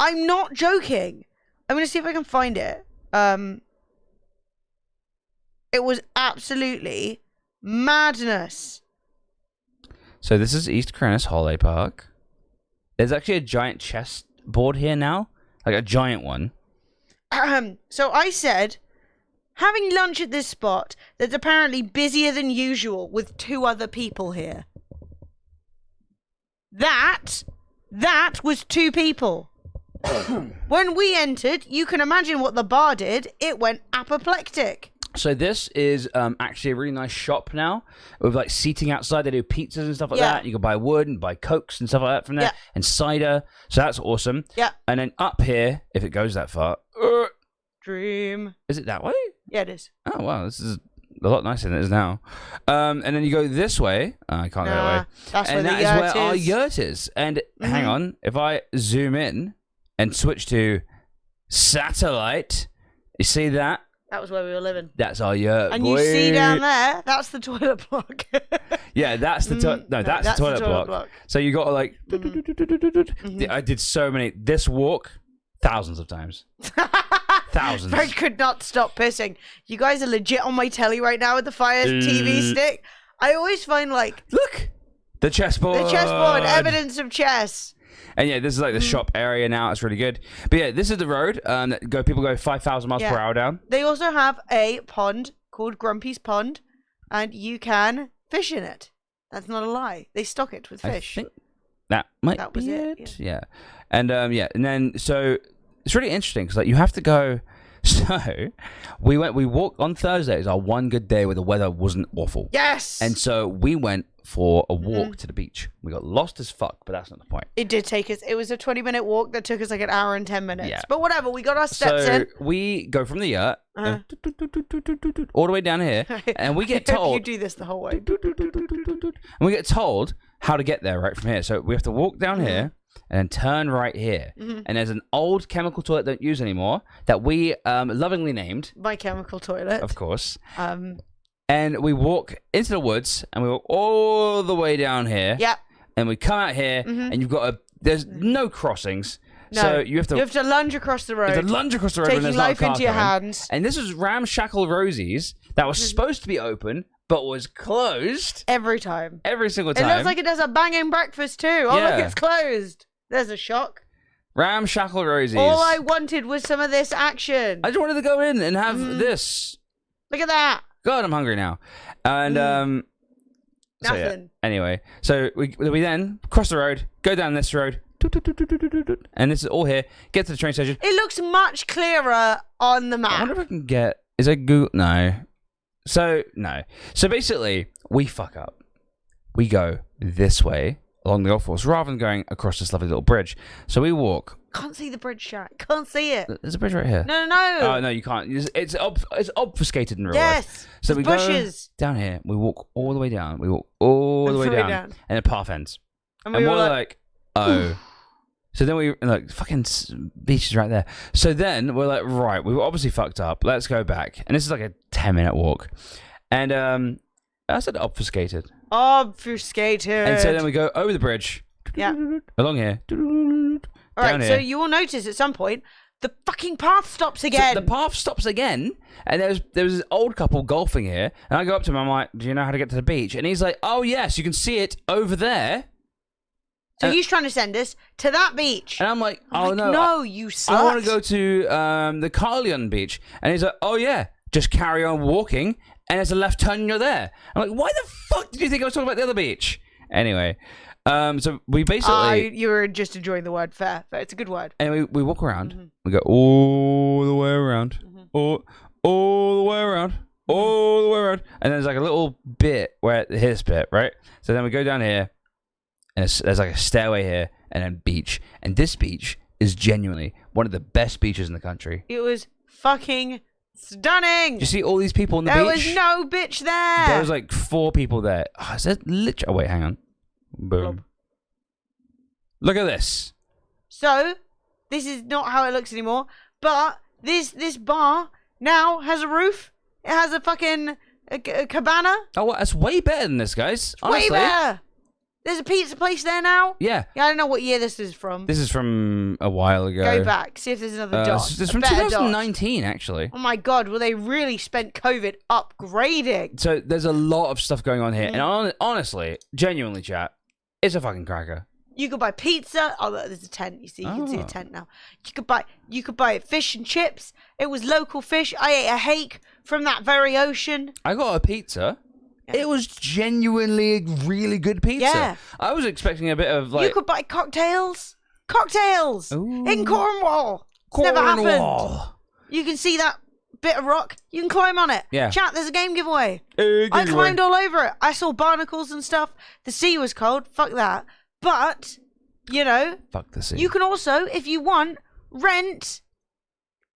I'm not joking. I'm going to see if I can find it. It was absolutely madness. So this is East Crennis Holiday Park. There's actually a giant chess board here now. Like a giant one. So I said, having lunch at this spot that's apparently busier than usual with 2 other people here. That was 2 people. When we entered, you can imagine what the bar did. It went apoplectic. So this is actually a really nice shop now with like seating outside. They do pizzas and stuff like that. You can buy wood and buy cokes and stuff like that from there, and cider. So that's awesome. Yeah. And then up here, if it goes that far, Dream. is it that way? Yeah, it is. Oh wow, this is a lot nicer than it is now. And then you go this way. I can't go that way. That's and where that the is yurt where our is. yurt is. And hang on, if I zoom in and switch to satellite, you see that? That was where we were living. That's our yurt, And boy. you see down there, that's the toilet block. Yeah, that's the that's the toilet block. So you got to like. I did so many. This walk, thousands of times. Thousands. Fred could not stop pissing. You guys are legit on my telly right now with the Fire TV stick. I always find like look the chessboard. The chessboard, evidence of chess. And yeah, this is like the shop area now. It's really good. But yeah, this is the road that people go 5,000 miles per hour down. They also have a pond called Grumpy's Pond, and you can fish in it. That's not a lie. They stock it with fish. I think that might be it. Yeah. And and then so it's really interesting because like you have to go. So we walked on Thursday. It was our one good day where the weather wasn't awful. Yes. And so we went for a walk to the beach. We got lost as fuck, but that's not the point. It did take us. It was a 20-minute walk that took us like an hour and 10 minutes. Yeah. But whatever, we got our steps in. We go from the yurt all the way down here, and we get told you do this the whole way. and we get told how to get there right from here. So we have to walk down here and then turn right here. And there's an old chemical toilet don't use anymore that we lovingly named My Chemical Toilet. of course. And we walk into the woods, and we walk all the way down here. Yep. And we come out here, and you've got there's no crossings. No. So you have to lunge across the road. You have to lunge across the road when taking there's not a life car into your coming. hands. And this was Ramshackle Rosie's that was supposed to be open, but was closed Every time. every single It time. looks like it does a banging breakfast too. Oh, Yeah. look, it's closed. There's a shock. Ramshackle Rosie's. All I wanted was some of this action. I just wanted to go in and have this. Look at that. God, I'm hungry now. And so, yeah. Nothing. Anyway, so we then cross the road, go down this road, and this is all here. Get to the train station. It looks much clearer on the I map. wonder if I can get. Is it Google? No. So basically, we fuck up. We go this way along the golf course rather than going across this lovely little bridge. So we walk. Can't see the bridge, Jack. Can't see it. There's a bridge right here. No. Oh no, you can't. It's obfuscated in real life. Yes. So we bushes. go down here. We walk all the way down. We walk all the way down, and the path ends. And And we we're were like, oh. So then we like fucking beach is right there. So then we're like, right, we were obviously fucked up. Let's go back. And this is like a 10-minute walk. And I said obfuscated. Obfuscated. And so then we go over the bridge. Yeah. Along here. All right, down so here. you will notice at some point the fucking path stops So again. the path stops again, and there was this old couple golfing here, and I go up to him. I'm like, "Do you know how to get to the beach?" And he's like, "Oh yes, you can see it over there." So he's trying to send us to that beach. And I'm like, I'm "Oh like, no, no, you slut. I want to go to the Carleon beach." And he's like, "Oh yeah, just carry on walking, and there's a left turn, and you're there." I'm like, "Why the fuck did you think I was talking about the other beach?" Anyway, So we basically you were just enjoying the word fair. It's a good word. and we walk around. We go all the way around, all the way around, all the way around, and there's like a little bit where this bit, right? So then we go down here, and there's like a stairway here, and then beach. And this beach is genuinely one of the best beaches in the country. It was fucking stunning. Do you see all these people on the there beach? was no bitch there. There was like 4 people there. Oh, is that literally? Oh wait, hang on. Boom. Blob. Look at this. So, this is not how it looks anymore. But this bar now has a roof. It has a fucking a cabana. Oh, well, that's way better than this, guys. Honestly. Way better. There's a pizza place there now. Yeah. Yeah, I don't know what year this is from. This is from a while ago. Go back, see if there's another dot. This is from 2019, actually. Oh my god, well they really spent COVID upgrading. So there's a lot of stuff going on here, and honestly, genuinely, chat, it's a fucking cracker. You could buy pizza. Oh, look, there's a tent. You see, you can see a tent now. You could buy fish and chips. It was local fish. I ate a hake from that very ocean. I got a pizza. Yeah. It was genuinely a really good pizza. Yeah. I was expecting a bit of like. You could buy cocktails. Cocktails in Cornwall. It's never happened. You can see that bit of rock. You can climb on it. Yeah. Chat, there's a game giveaway. I climbed all over it. I saw barnacles and stuff. The sea was cold. Fuck that. But, you know, fuck the sea. You can also, if you want, rent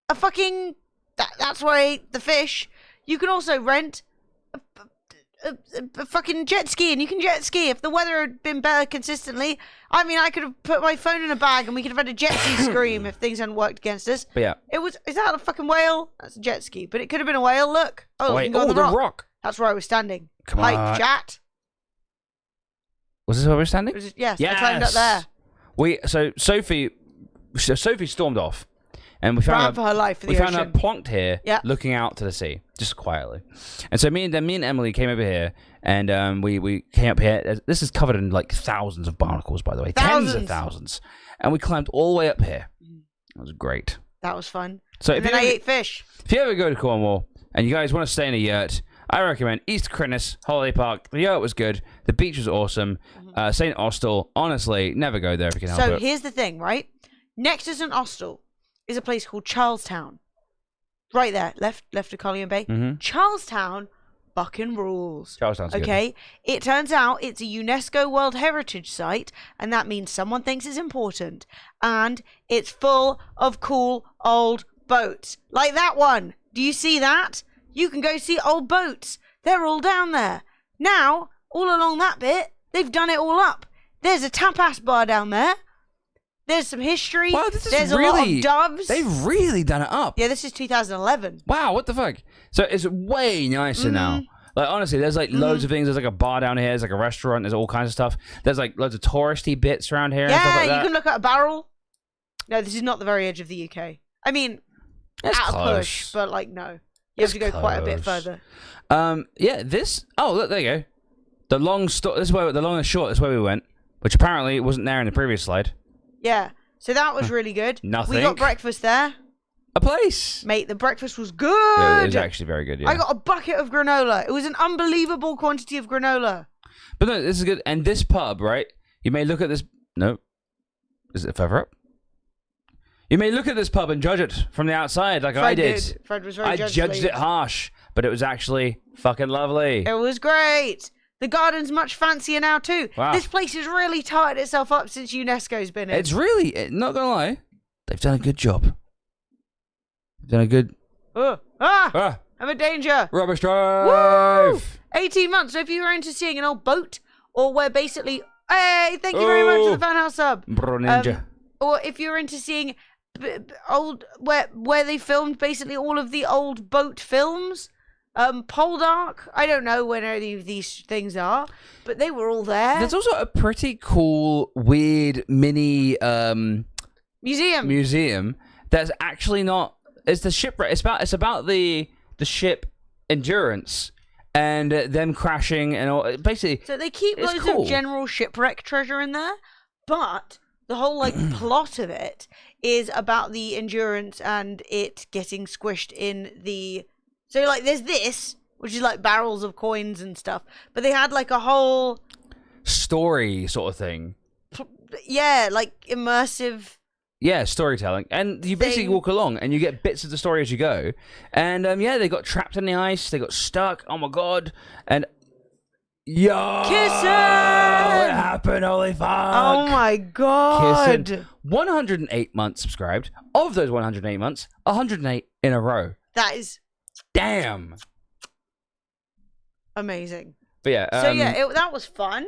a fucking. That's why I ate the fish. You can also rent a fucking jet ski, and you can jet ski if the weather had been better consistently. I mean, I could have put my phone in a bag and we could have had a jet ski scream if things hadn't worked against us. But yeah, is that a fucking whale? That's a jet ski, but it could have been a whale. Look, wait, you can go on the rock. That's where I was standing. Come on, chat. Was this where we're standing? Yes, I climbed up there. So Sophie stormed off, and we found ran for her life for the found her ocean. plonked here, looking out to the sea, just quietly. And so me and Emily came over here, and we came up here. This is covered in like thousands of barnacles, by the way, tens of thousands, and we climbed all the way up here. It was great. That was fun. So and then I ate fish. If you ever go to Cornwall and you guys want to stay in a yurt, I recommend East Crinnis Holiday Park. The yurt was good. The beach was awesome. St. Austell, honestly, never go there if you can help it. So here's the thing, right? Next to St. Austell is a place called Charlestown. Right there, left of Collier Bay. Charlestown fucking rules. Charlestown's okay? Good. It turns out it's a UNESCO World Heritage Site, and that means someone thinks it's important. And it's full of cool old boats. Like that one. Do you see that? You can go see old boats. They're all down there. Now, all along that bit, they've done it all up. There's a tapas bar down there. There's some history. Wow, this is There's really, a lot of doves. They've really done it up. Yeah, this is 2011. Wow, what the fuck? So it's way nicer now. Like, honestly, there's like loads of things. There's like a bar down here. There's like a restaurant. There's all kinds of stuff. There's like loads of touristy bits around here and stuff like that. You can look at a barrel. No, this is not the very edge of the UK. I mean, it's at close. a push, but like, no. You have to go quite a bit further. Yeah, this... Oh, look, there you go. The long and short is where we went, which apparently wasn't there in the previous slide. Yeah, so that was really good. Nothing. We got breakfast there. A place. Mate, the breakfast was good. Yeah, it was actually very good, yeah. I got a bucket of granola. It was an unbelievable quantity of granola. But no, this is good. And this pub, right? You may look at this... No. Is it further up? You may look at this pub and judge it from the outside like I did. Fred was very judgely. I judged it harsh, but it was actually fucking lovely. It was great. The garden's much fancier now too. Wow. This place has really tied itself up since UNESCO's been in. It's really, not gonna lie, they've done a good job. They've done a good... I'm in danger. Rubbish drive! Woo! 18 months. So if you were into seeing an old boat, or where basically... Hey, thank you very much for the fan house sub. Bro Ninja. Or if you're into seeing old... Where they filmed basically all of the old boat films... Poldark, I don't know when any of these things are, but they were all there. There's also a pretty cool, weird mini museum that's actually not. It's the shipwreck. It's about the ship Endurance and them crashing and all. Basically, so they keep loads of general shipwreck treasure in there, but the whole plot of it is about the Endurance and it getting squished in the. So, there's this, which is, barrels of coins and stuff. But they had, a whole story sort of thing. Yeah, like immersive. Yeah, storytelling. And you basically Thing. walk along and you get bits of the story as you go. And yeah, they got trapped in the ice. They got stuck. Oh my god. And yo, Kissing! what happened? Holy fuck. Oh my god. Kissing. 108 months subscribed. Of those 108 months, 108 in a row. That is Damn. amazing. But yeah. So yeah, that was fun.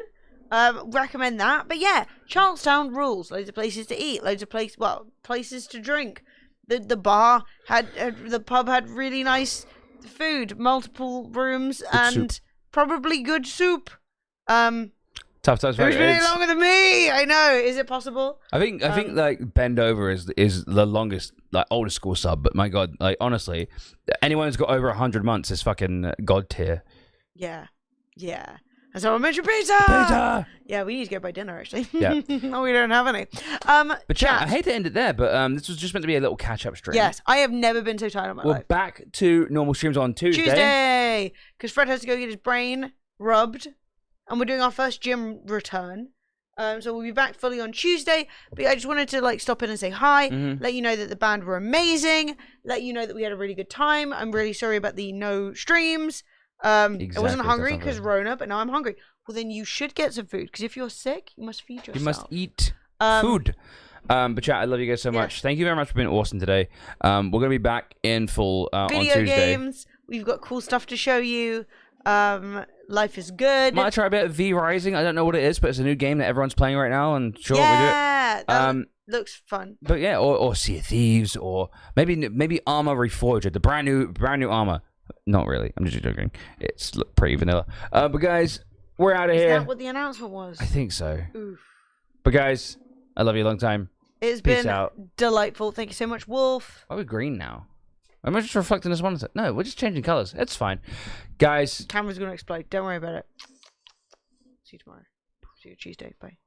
Recommend that. But yeah, Charlestown rules. Loads of places to eat. Loads of places to drink. The bar had the pub had really nice food, multiple rooms, and soup. probably good soup. Tough times. Who's been It's- longer than me? I know. Is it possible? I think like Bend Over is the longest, like, oldest school sub. But my god, like, honestly, anyone who's got over 100 months is fucking god tier. Yeah. Yeah. And someone mentioned pizza. Peter. Yeah, we need to go buy dinner actually. Yeah. No, we don't have any. But chat, I hate to end it there, but this was just meant to be a little catch-up stream. Yes, I have never been so tired in my We're life. back to normal streams on Tuesday. Tuesday, because Fred has to go get his brain rubbed, and we're doing our first gym return. So we'll be back fully on Tuesday. But I just wanted to like stop in and say hi, let you know that the band were amazing, let you know that we had a really good time. I'm really sorry about the no streams. I wasn't Exactly, hungry that's because not Rona, but now I'm hungry. Well, then you should get some food, because if you're sick, you must feed yourself. You must eat food. But chat, I love you guys so much. Yes. Thank you very much for being awesome today. We're gonna be back in full on Video Tuesday. games. We've got cool stuff to show you. Life is good. Might try a bit of V Rising. I don't know what it is, but it's a new game that everyone's playing right now, and sure, we do it. Yeah, that looks fun. But yeah, or Sea of Thieves, or maybe Armor Reforged, the brand new Armor. Not really. I'm just joking. It's pretty vanilla. But guys, we're out of Is here. that what the announcement was? I think so. Oof. But guys, I love you a long time. It's Peace been out. delightful. Thank you so much, Wolf. Why are we green now? Am I just reflecting this one? No, we're just changing colors. It's fine. Guys. Camera's going to explode. Don't worry about it. See you tomorrow. See you Tuesday. Bye.